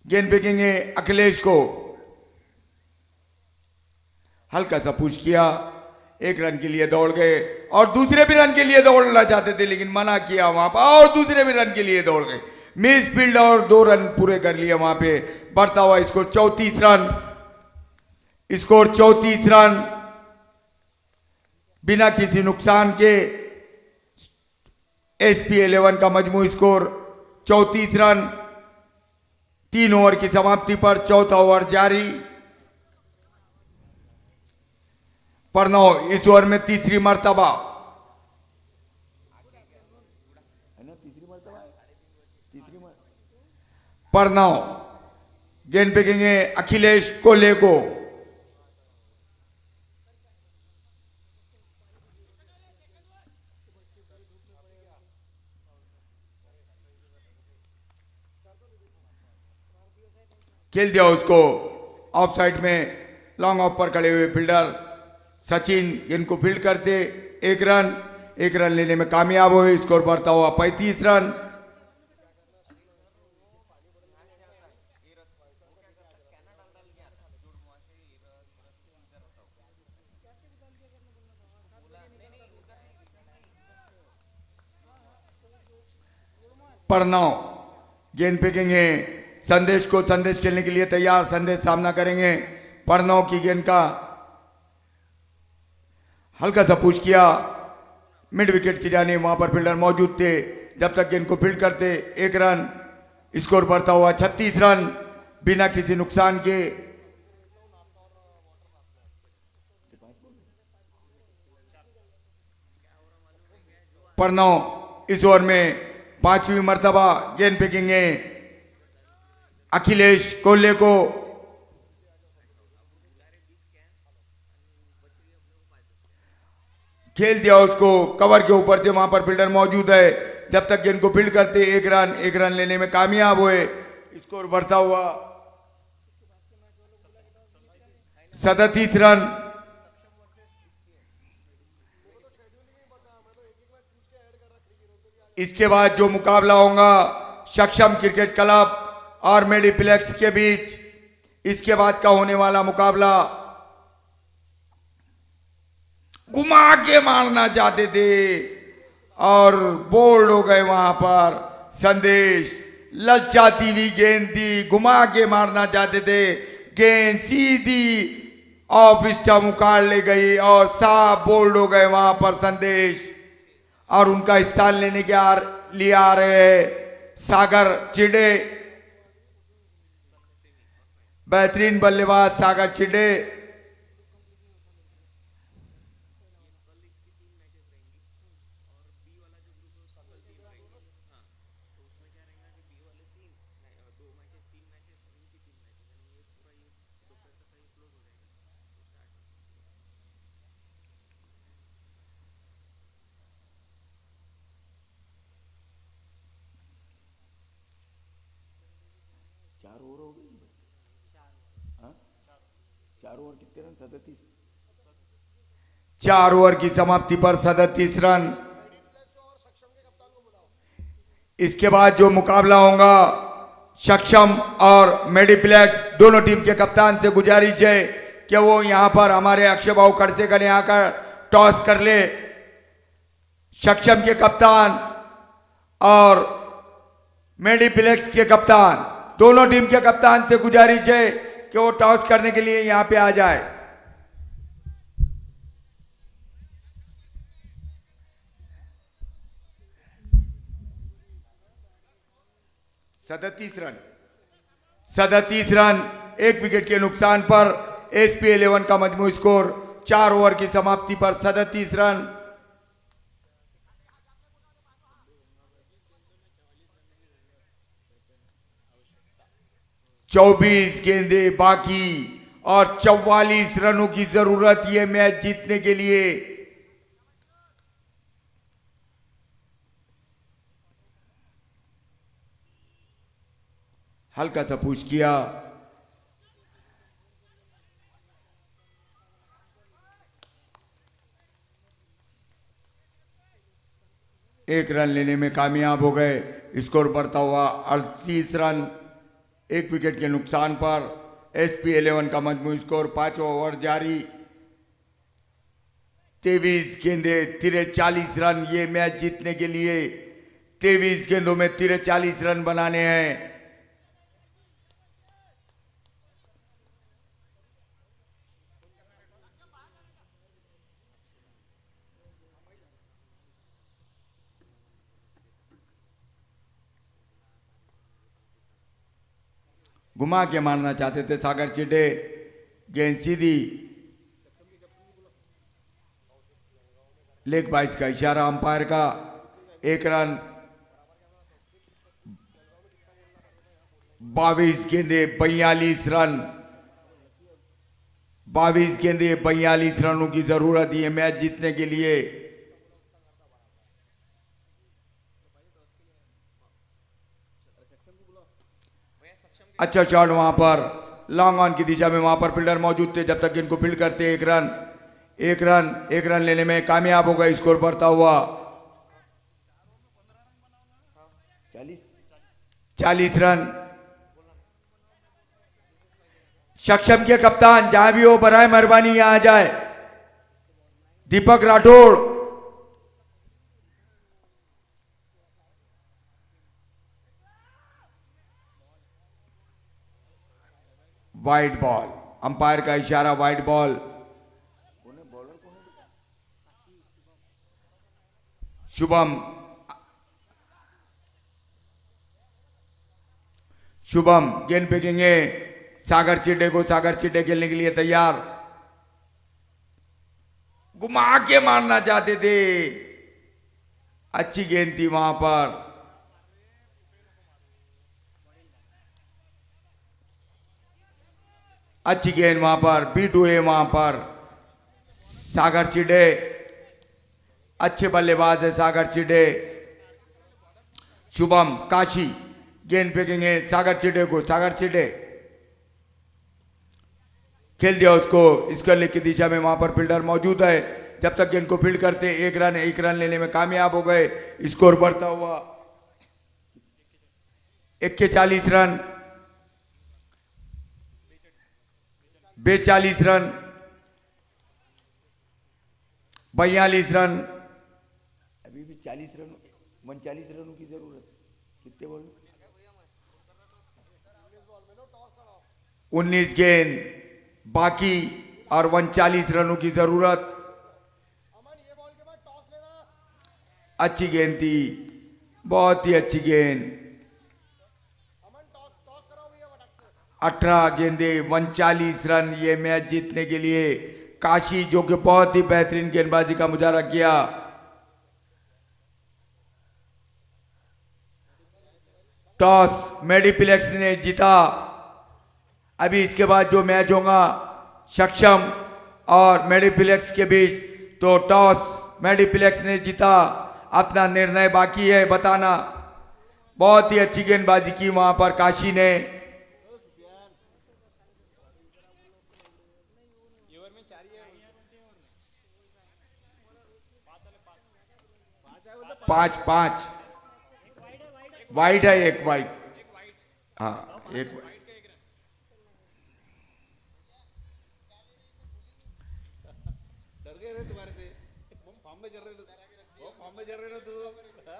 गेंद फेंकेंगे अखिलेश को, हल्का सा पुश किया, 1 रन के लिए दौड़ गए और दूसरे भी रन के लिए दौड़ना चाहते थे लेकिन मना किया वहां पर, और दूसरे भी रन के लिए दौड़ गए, मिस फील्ड और 2 रन पूरे कर लिए वहां पे। बढ़ता हुआ स्कोर 34 रन, स्कोर 34 रन बिना किसी नुकसान के। SP 11 का मजमू स्कोर 34 रन। 3 ओवर की समाप्ति पर चौथा ओवर जारी। पर 9 इस ओवर में तीसरी मर्तबा, पर 9 गेंद फेंकेंगे अखिलेश कोहले को, खेल दिया उसको ऑफ साइड में। लॉन्ग ऑफ पर खड़े हुए फील्डर सचिन गेंद को फील्ड करते, 1 रन लेने में कामयाब हुए। स्कोर बढ़ता हुआ 35 रन। पर 9 गेंद फेंकेंगे संदेश को, संदेश खेलने के लिए तैयार, संदेश सामना करेंगे। पर 9 की गेंद का हल्का सा पुश किया, मिड विकेट की जाने वहां पर फील्डर मौजूद थे, जब तक गेंद को फील्ड करते 1 रन। स्कोर बढ़ता हुआ 36 रन बिना किसी नुकसान के। पर 9 इस ओवर में 5वीं मर्तबा गेंद फेंकेंगे अखिलेश कोहले को, खेल दिया उसको कवर के ऊपर से, वहां पर फील्डर मौजूद है, जब तक गेंद को फील्ड करते 1 रन लेने में कामयाब हुए। स्कोर बढ़ता हुआ 37 रन। इसके बाद जो मुकाबला होगा सक्षम क्रिकेट क्लब और मेडिप्लेक्स के बीच, इसके बाद का होने वाला मुकाबला घुमा के मारना चाहते थे और बोल्ड हो गए वहां पर संदेश। ललचाती हुई गेंद थी, घुमा के मारना चाहते थे, गेंद सीधी ऑफ स्टंप उखाड़ ले गई और साफ बोल्ड हो गए वहां पर संदेश। और उनका स्थान लेने के लिए आ रहे हैं सागर चिड़े, बेहतरीन बल्लेबाज सागर चिड़े। चार ओवर हो गई, 4 ओवर कितने रन? 37। 4 ओवर की समाप्ति पर 37 रन। इसके बाद जो मुकाबला होगा सक्षम और मेडिप्लेक्स, दोनों टीम के कप्तान से गुजारिश है कि वो यहां पर हमारे अक्षय भाऊ खड़सेकर ने आकर टॉस कर ले। सक्षम के कप्तान और मेडिप्लेक्स के कप्तान, दोनों टीम के कप्तान से गुजारिश है कि वो टॉस करने के लिए यहां पे आ जाए। सैंतीस रन 1 विकेट के नुकसान पर। SP 11 का मजमू स्कोर 4 ओवर की समाप्ति पर 37 रन। 24 गेंदें बाकी और 44 रनों की जरूरत ये मैच जीतने के लिए। हल्का सा पुश किया, 1 रन लेने में कामयाब हो गए। स्कोर बढ़ता हुआ 38 रन, 1 विकेट के नुकसान पर। SP 11 का मजमू स्कोर 5 ओवर जारी, 23 गेंदे 43 रन। ये मैच जीतने के लिए 23 गेंदों में 43 रन बनाने हैं। घुमा के मारना चाहते थे सागर चिटे, गेंद सीधी। लेग बाइस का इशारा अंपायर का। 1 रन, 22 गेंदे 42 रन। 22 गेंदे 42 रनों की जरूरत है मैच जीतने के लिए। अच्छा शॉट वहां पर, लॉन्ग ऑन की दिशा में वहां पर फील्डर मौजूद थे जब तक इनको फील्ड करते। 1 रन, 1 रन लेने में कामयाब हो गए। स्कोर बढ़ता हुआ 40 रन। सक्षम के कप्तान जहां भी हो बराए मेहरबानी यहां आ जाए। दीपक राठौड़, वाइड बॉल, अंपायर का इशारा वाइड बॉल। शुभम गेंद फेंकेंगे सागर चिटे को। सागर चिटे खेलने के लिए तैयार, घुमा के मारना चाहते थे। अच्छी गेंद थी वहां पर। अच्छी गेंद वहां पर, बीट हुए वहां पर सागर चिटे। अच्छे बल्लेबाज है सागर चिटे। शुभम काशी गेंद फेंकेंगे सागर चिटे को। सागर चिटे खेल दिया उसको। इसकर लेग की दिशा में वहां पर फील्डर मौजूद है जब तक गेंद को फील्ड करते। 1 रन लेने में कामयाब हो गए। स्कोर बढ़ता हुआ 41 रन, 42 रन, 42 रन। अभी भी 40 रन, 39 रनों की जरूरत। कितने बॉल? 19 गेंद बाकी और 39 रनों की जरूरत। अच्छी गेंद थी, बहुत ही अच्छी गेंद। 18 गेंदे 39 रन। ये मैच जीतने के लिए काशी, जो कि बहुत ही बेहतरीन गेंदबाजी का मुजाहरा किया। टॉस मेडिप्लेक्स ने जीता। अभी इसके बाद जो मैच होगा सक्षम और मेडिप्लेक्स के बीच, तो टॉस मेडिप्लेक्स ने जीता। अपना निर्णय बाकी है बताना। बहुत ही अच्छी गेंदबाजी की वहां पर काशी ने। पांच वाइड है, 1 वाइड। हाँ, 1 वाइड।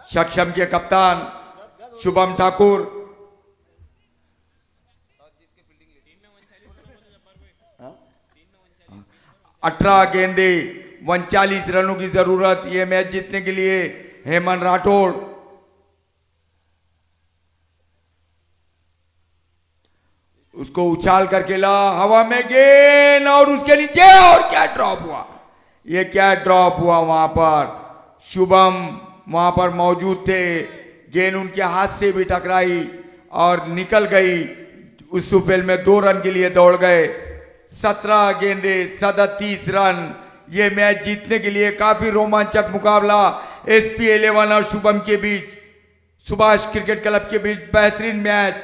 सक्षम के कप्तान शुभम ठाकुर। 18 गेंदे 39 रनों की जरूरत ये मैच जीतने के लिए। हेमंत राठौड़ उसको उछाल करके ला, हवा में गेंद और उसके नीचे, और क्या ड्रॉप हुआ। ये क्या ड्रॉप हुआ वहां पर। शुभम वहां पर मौजूद थे। गेंद उनके हाथ से भी टकराई और निकल गई। उस सुपेल में 2 रन के लिए दौड़ गए। 17 गेंदे 37 रन। ये मैच जीतने के लिए काफी रोमांचक मुकाबला SP 11 और शुभम के बीच, सुभाष क्रिकेट क्लब के बीच बेहतरीन मैच।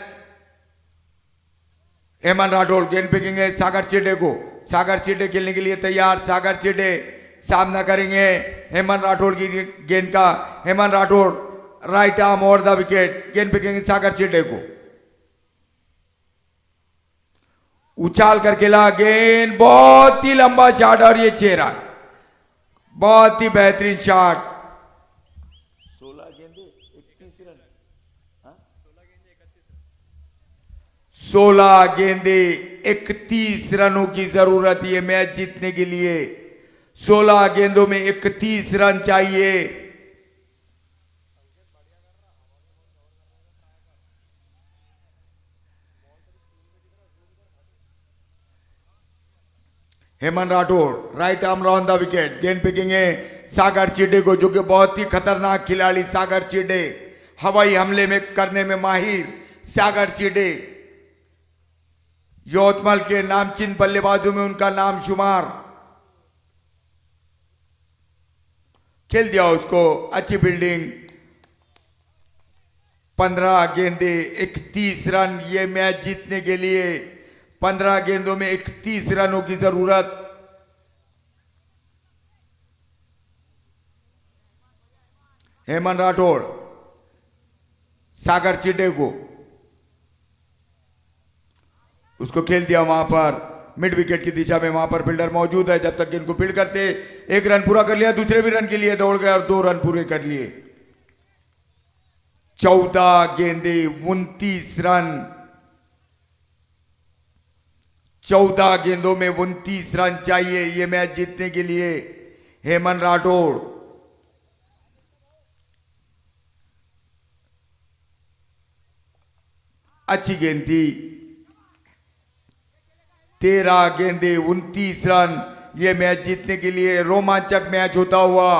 हेमंत राठौड़ गेंद फेंकेंगे सागर चिटे को। सागर चिटे खेलने के लिए तैयार। सागर चिटे सामना करेंगे हेमंत राठौड़ की गेंद का। Hemant Rathore right arm over the wicket, गेंद फेंकेंगे सागर चिड्डे को। उछाल कर खेला, गेंद बहुत ही लंबा शॉट और ये 6 रन, बहुत ही बेहतरीन शॉट। 16 गेंदे 31 रन। 16 गेंदे 31 रनों की जरूरत है मैच जीतने के लिए। 16 गेंदों में 31 रन चाहिए। Hemant Rathore right arm on the wicket, गेंद फेंकेंगे सागर चिड्डे को, जो कि बहुत ही खतरनाक खिलाड़ी सागर चिड्डे, हवाई हमले में करने में माहिर सागर चिड्डे। यवतमाल के नामचीन बल्लेबाजों में उनका नाम शुमार। खेल दिया उसको, अच्छी फील्डिंग। 15 गेंदे 31 रन, ये मैच जीतने के लिए 15 गेंदों में 31 रनों की जरूरत। हेमंत राठौड़ सागर चिड्डे को, उसको खेल दिया वहां पर मिड विकेट की दिशा में, वहां पर फील्डर मौजूद है। जब तक गेंद को फील्ड करते, 1 रन पूरा कर लिया, दूसरे भी रन के लिए दौड़ गए और 2 रन पूरे कर लिए। 14 गेंदे 29 रन, 14 गेंदों में 29 रन चाहिए ये मैच जीतने के लिए। हेमंत राठौड़ अच्छी गेंद थी। 13 गेंदे 29 रन, ये मैच जीतने के लिए। रोमांचक मैच होता हुआ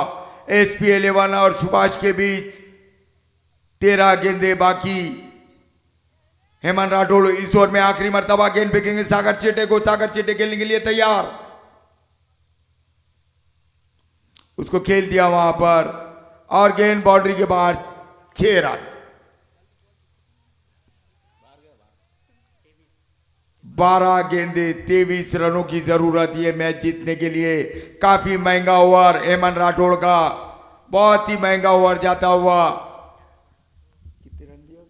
SP 11 और सुभाष के बीच। 13 गेंदे बाकी। हेमंत राठौड़ इस ओवर में आखिरी मर्तबा गेंद फेंकेंगे सागर चिड्डे को। सागर चिड्डे खेलने के लिए तैयार, उसको खेल दिया वहां पर और गेंद बाउंड्री के बाहर। 6 रन, 12 गेंदे 23 रनों की जरूरत ये मैच जीतने के लिए। काफी महंगा ओवर हेमंत राठौड़ का, बहुत ही महंगा ओवर जाता हुआ। कितने रन दिया?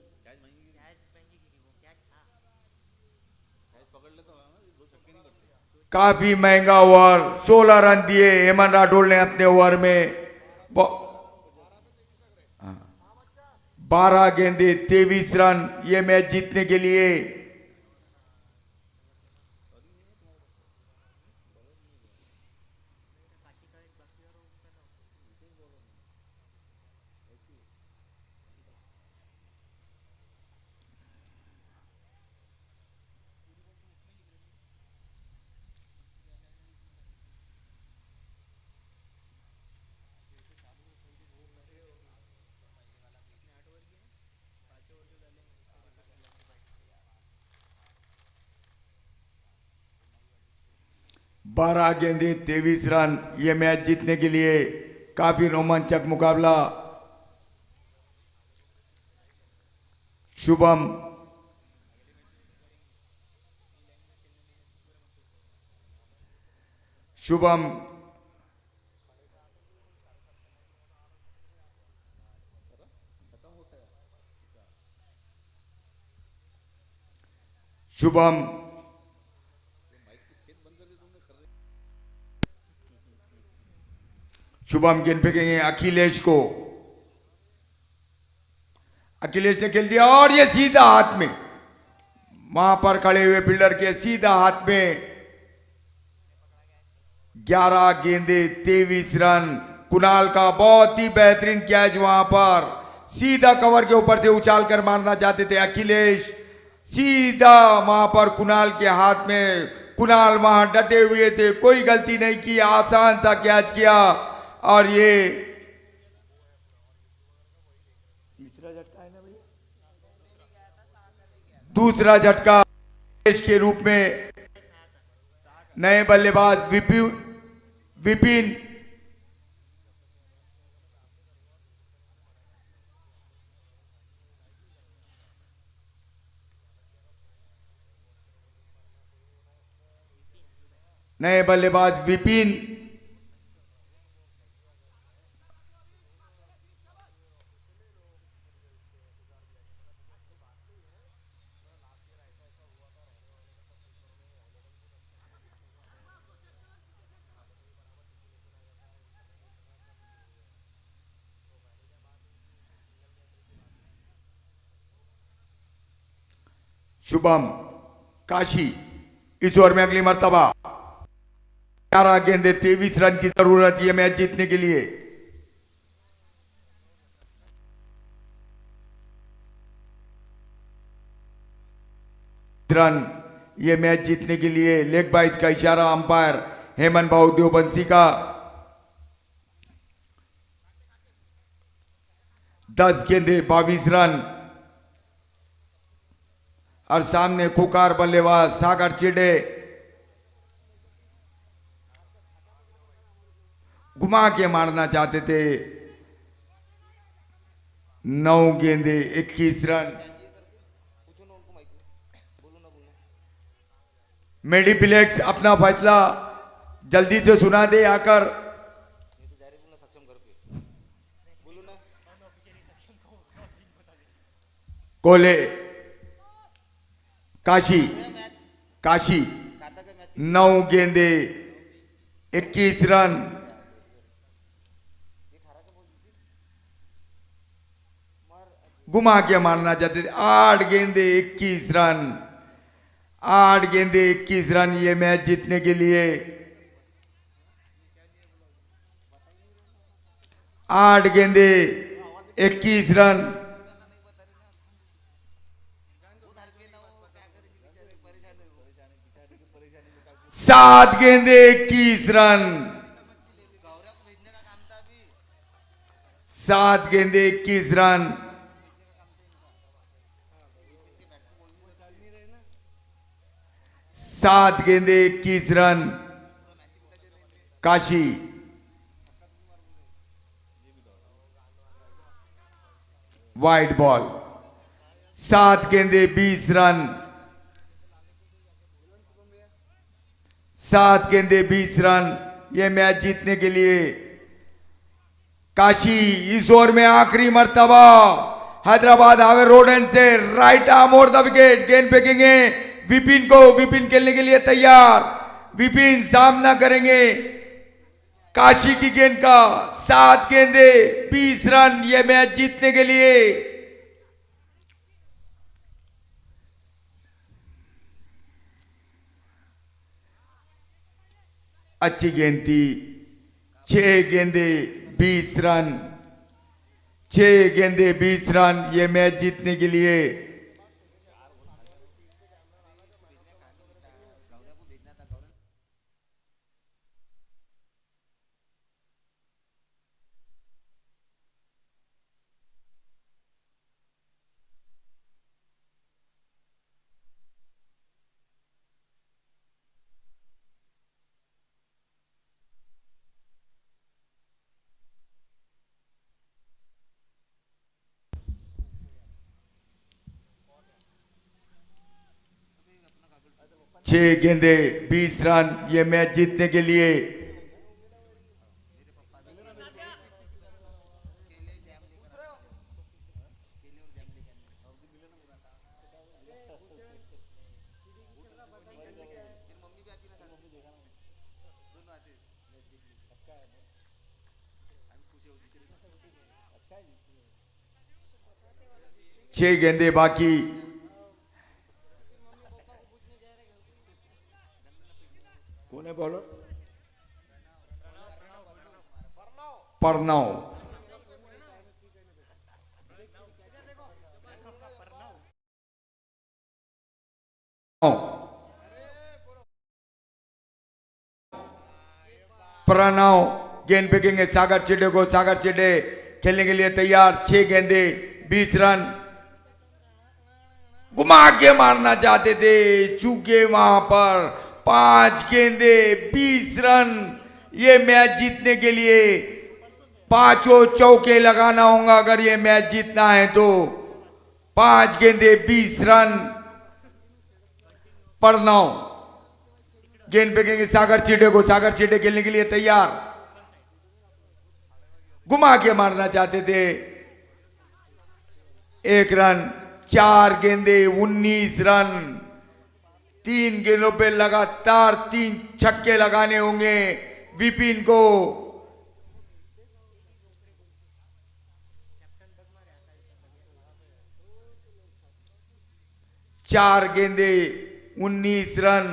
काफी महंगा ओवर, 16 रन दिए हेमंत राठौड़ ने अपने ओवर में। 12 गेंदे 23 रन, ये मैच जीतने के लिए। बारह गेंदे 23 रन, ये मैच जीतने के लिए। काफी रोमांचक मुकाबला। शुभम शुभम शुभम शुभम गेंद फेंकेंगे अखिलेश को। अखिलेश ने खेल दिया और ये सीधा हाथ में, वहां पर खड़े हुए फील्डर के सीधा हाथ में। 11 गेंदे 23 रन, कुणाल का बहुत ही बेहतरीन कैच वहां पर। सीधा कवर के ऊपर से उछाल कर मारना चाहते थे अखिलेश, सीधा वहां पर कुणाल के हाथ में। कुणाल वहां डटे हुए थे, कोई गलती नहीं की, आसान सा कैच किया। और ये तीसरा झटका है ना भैया? दूसरा झटका के रूप में नए बल्लेबाज विपिन नए बल्लेबाज विपिन शुभम, काशी। इस ओवर में अगली मर्तबा 11 गेंदे 23 रन की जरूरत है मैच जीतने के लिए। रन ये मैच जीतने के लिए। लेग बाइस का इशारा अंपायर हेमंत भाऊ देवबंसी का। 10 गेंदे 22 रन। और सामने खुकार बल्लेबाज सागर चिड़े घुमा के मारना चाहते थे। 9 गेंदे 21 रन। मेडिप्लेक्स अपना फैसला जल्दी से सुना दे आकर। कोले, काशी, काशी 9 गेंदे 21 रन। घुमा के मारना चाहते थे। 8 गेंदे 21 रन। 8 गेंदे 21 रन ये मैच जीतने के लिए। 8 गेंदे 21 रन। 7 गेंदे 21 रन। 7 गेंदे 21 रन। 7 गेंदे 21 रन। Kashi, wide ball. 7 गेंदे 20 रन। 7 गेंदे 20 रन ये मैच जीतने के लिए। काशी इस ओवर में आखिरी मर्तबा हैदराबाद हावे रोड एंड से right arm over the wicket. गेंद फेंकेंगे विपिन को। विपिन खेलने के लिए तैयार। विपिन सामना करेंगे काशी की गेंद का। 7 गेंदे 20 रन ये मैच जीतने के लिए। अच्छी गेंद थी। 6 गेंदे 20 रन। 6 गेंदे 20 रन ये मैच जीतने के लिए। छह गेंदे 20 रन ये मैच जीतने के लिए। छह गेंदे बाकी। कौन है बॉलर? प्रणव। प्रणव गेंद फेंकेंगे सागर चिड़े को। सागर चिड़े खेलने के लिए तैयार। 6 गेंदे 20 रन। घुमा के मारना चाहते थे, चूके वहां पर। 5 गेंदे 20 रन ये मैच जीतने के लिए। 5 चौके लगाना होगा अगर ये मैच जीतना है तो। 5 गेंदे 20 रन। प्रणव गेंद फेंकेंगे सागर चिड़े को। सागर चिड़े खेलने के लिए तैयार। घुमा के मारना चाहते थे। 1 रन। 4 गेंदे 19 रन। 3 गेंदों पे लगातार 3 छक्के लगाने होंगे विपिन को। 4 गेंदे 19 रन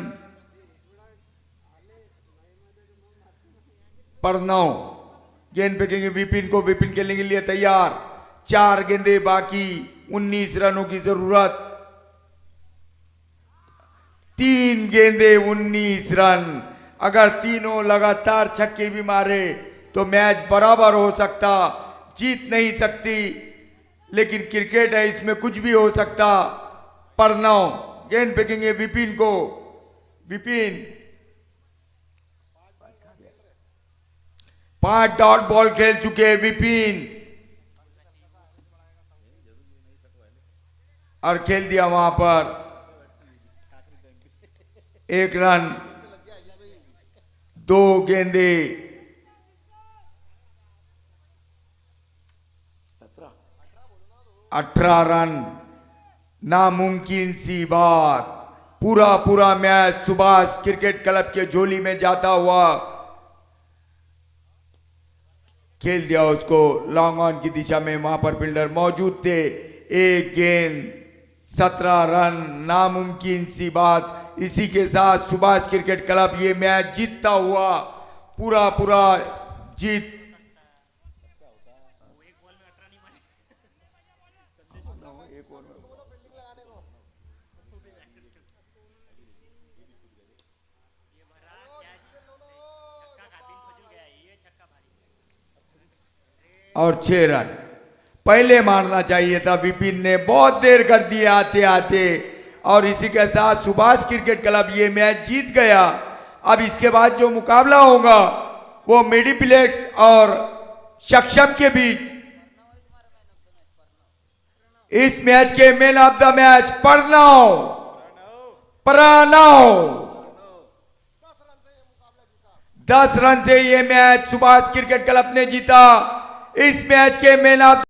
पर 9। गेंद फेंकेंगे विपिन को, विपिन खेलने के लिए तैयार। 4 गेंदे बाकी, 19 रनों की जरूरत। 3 गेंदे 19 रन। अगर तीनों लगातार छक्के भी मारे तो मैच बराबर हो सकता, जीत नहीं सकती, लेकिन क्रिकेट है, इसमें कुछ भी हो सकता। पर 9 गेंद फेंकेंगे विपिन को, विपिन 5 डॉट बॉल खेल चुके विपिन, और खेल दिया वहां पर 1 रन। 2 गेंदे 18 रन। नामुमकिन सी बात, पूरा मैच सुभाष क्रिकेट क्लब के झोली में जाता हुआ खेल दिया उसको लॉन्ग ऑन की दिशा में। वहां पर फील्डर मौजूद थे। 1 गेंद 17 रन, नामुमकिन सी बात। इसी के साथ सुभाष क्रिकेट क्लब ये मैच जीतता हुआ पूरा जीत। और 6 रन पहले मारना चाहिए था विपिन ने, बहुत देर कर दिए आते आते। और इसी के साथ सुभाष क्रिकेट क्लब ये मैच जीत गया। अब इसके बाद जो मुकाबला होगा वो मेडिप्लेक्स और सक्षम के बीच। इस मैच के man of the match Pranav 10 run से ये मैच सुभाष क्रिकेट क्लब ने जीता। इस मैच के मैन ऑफ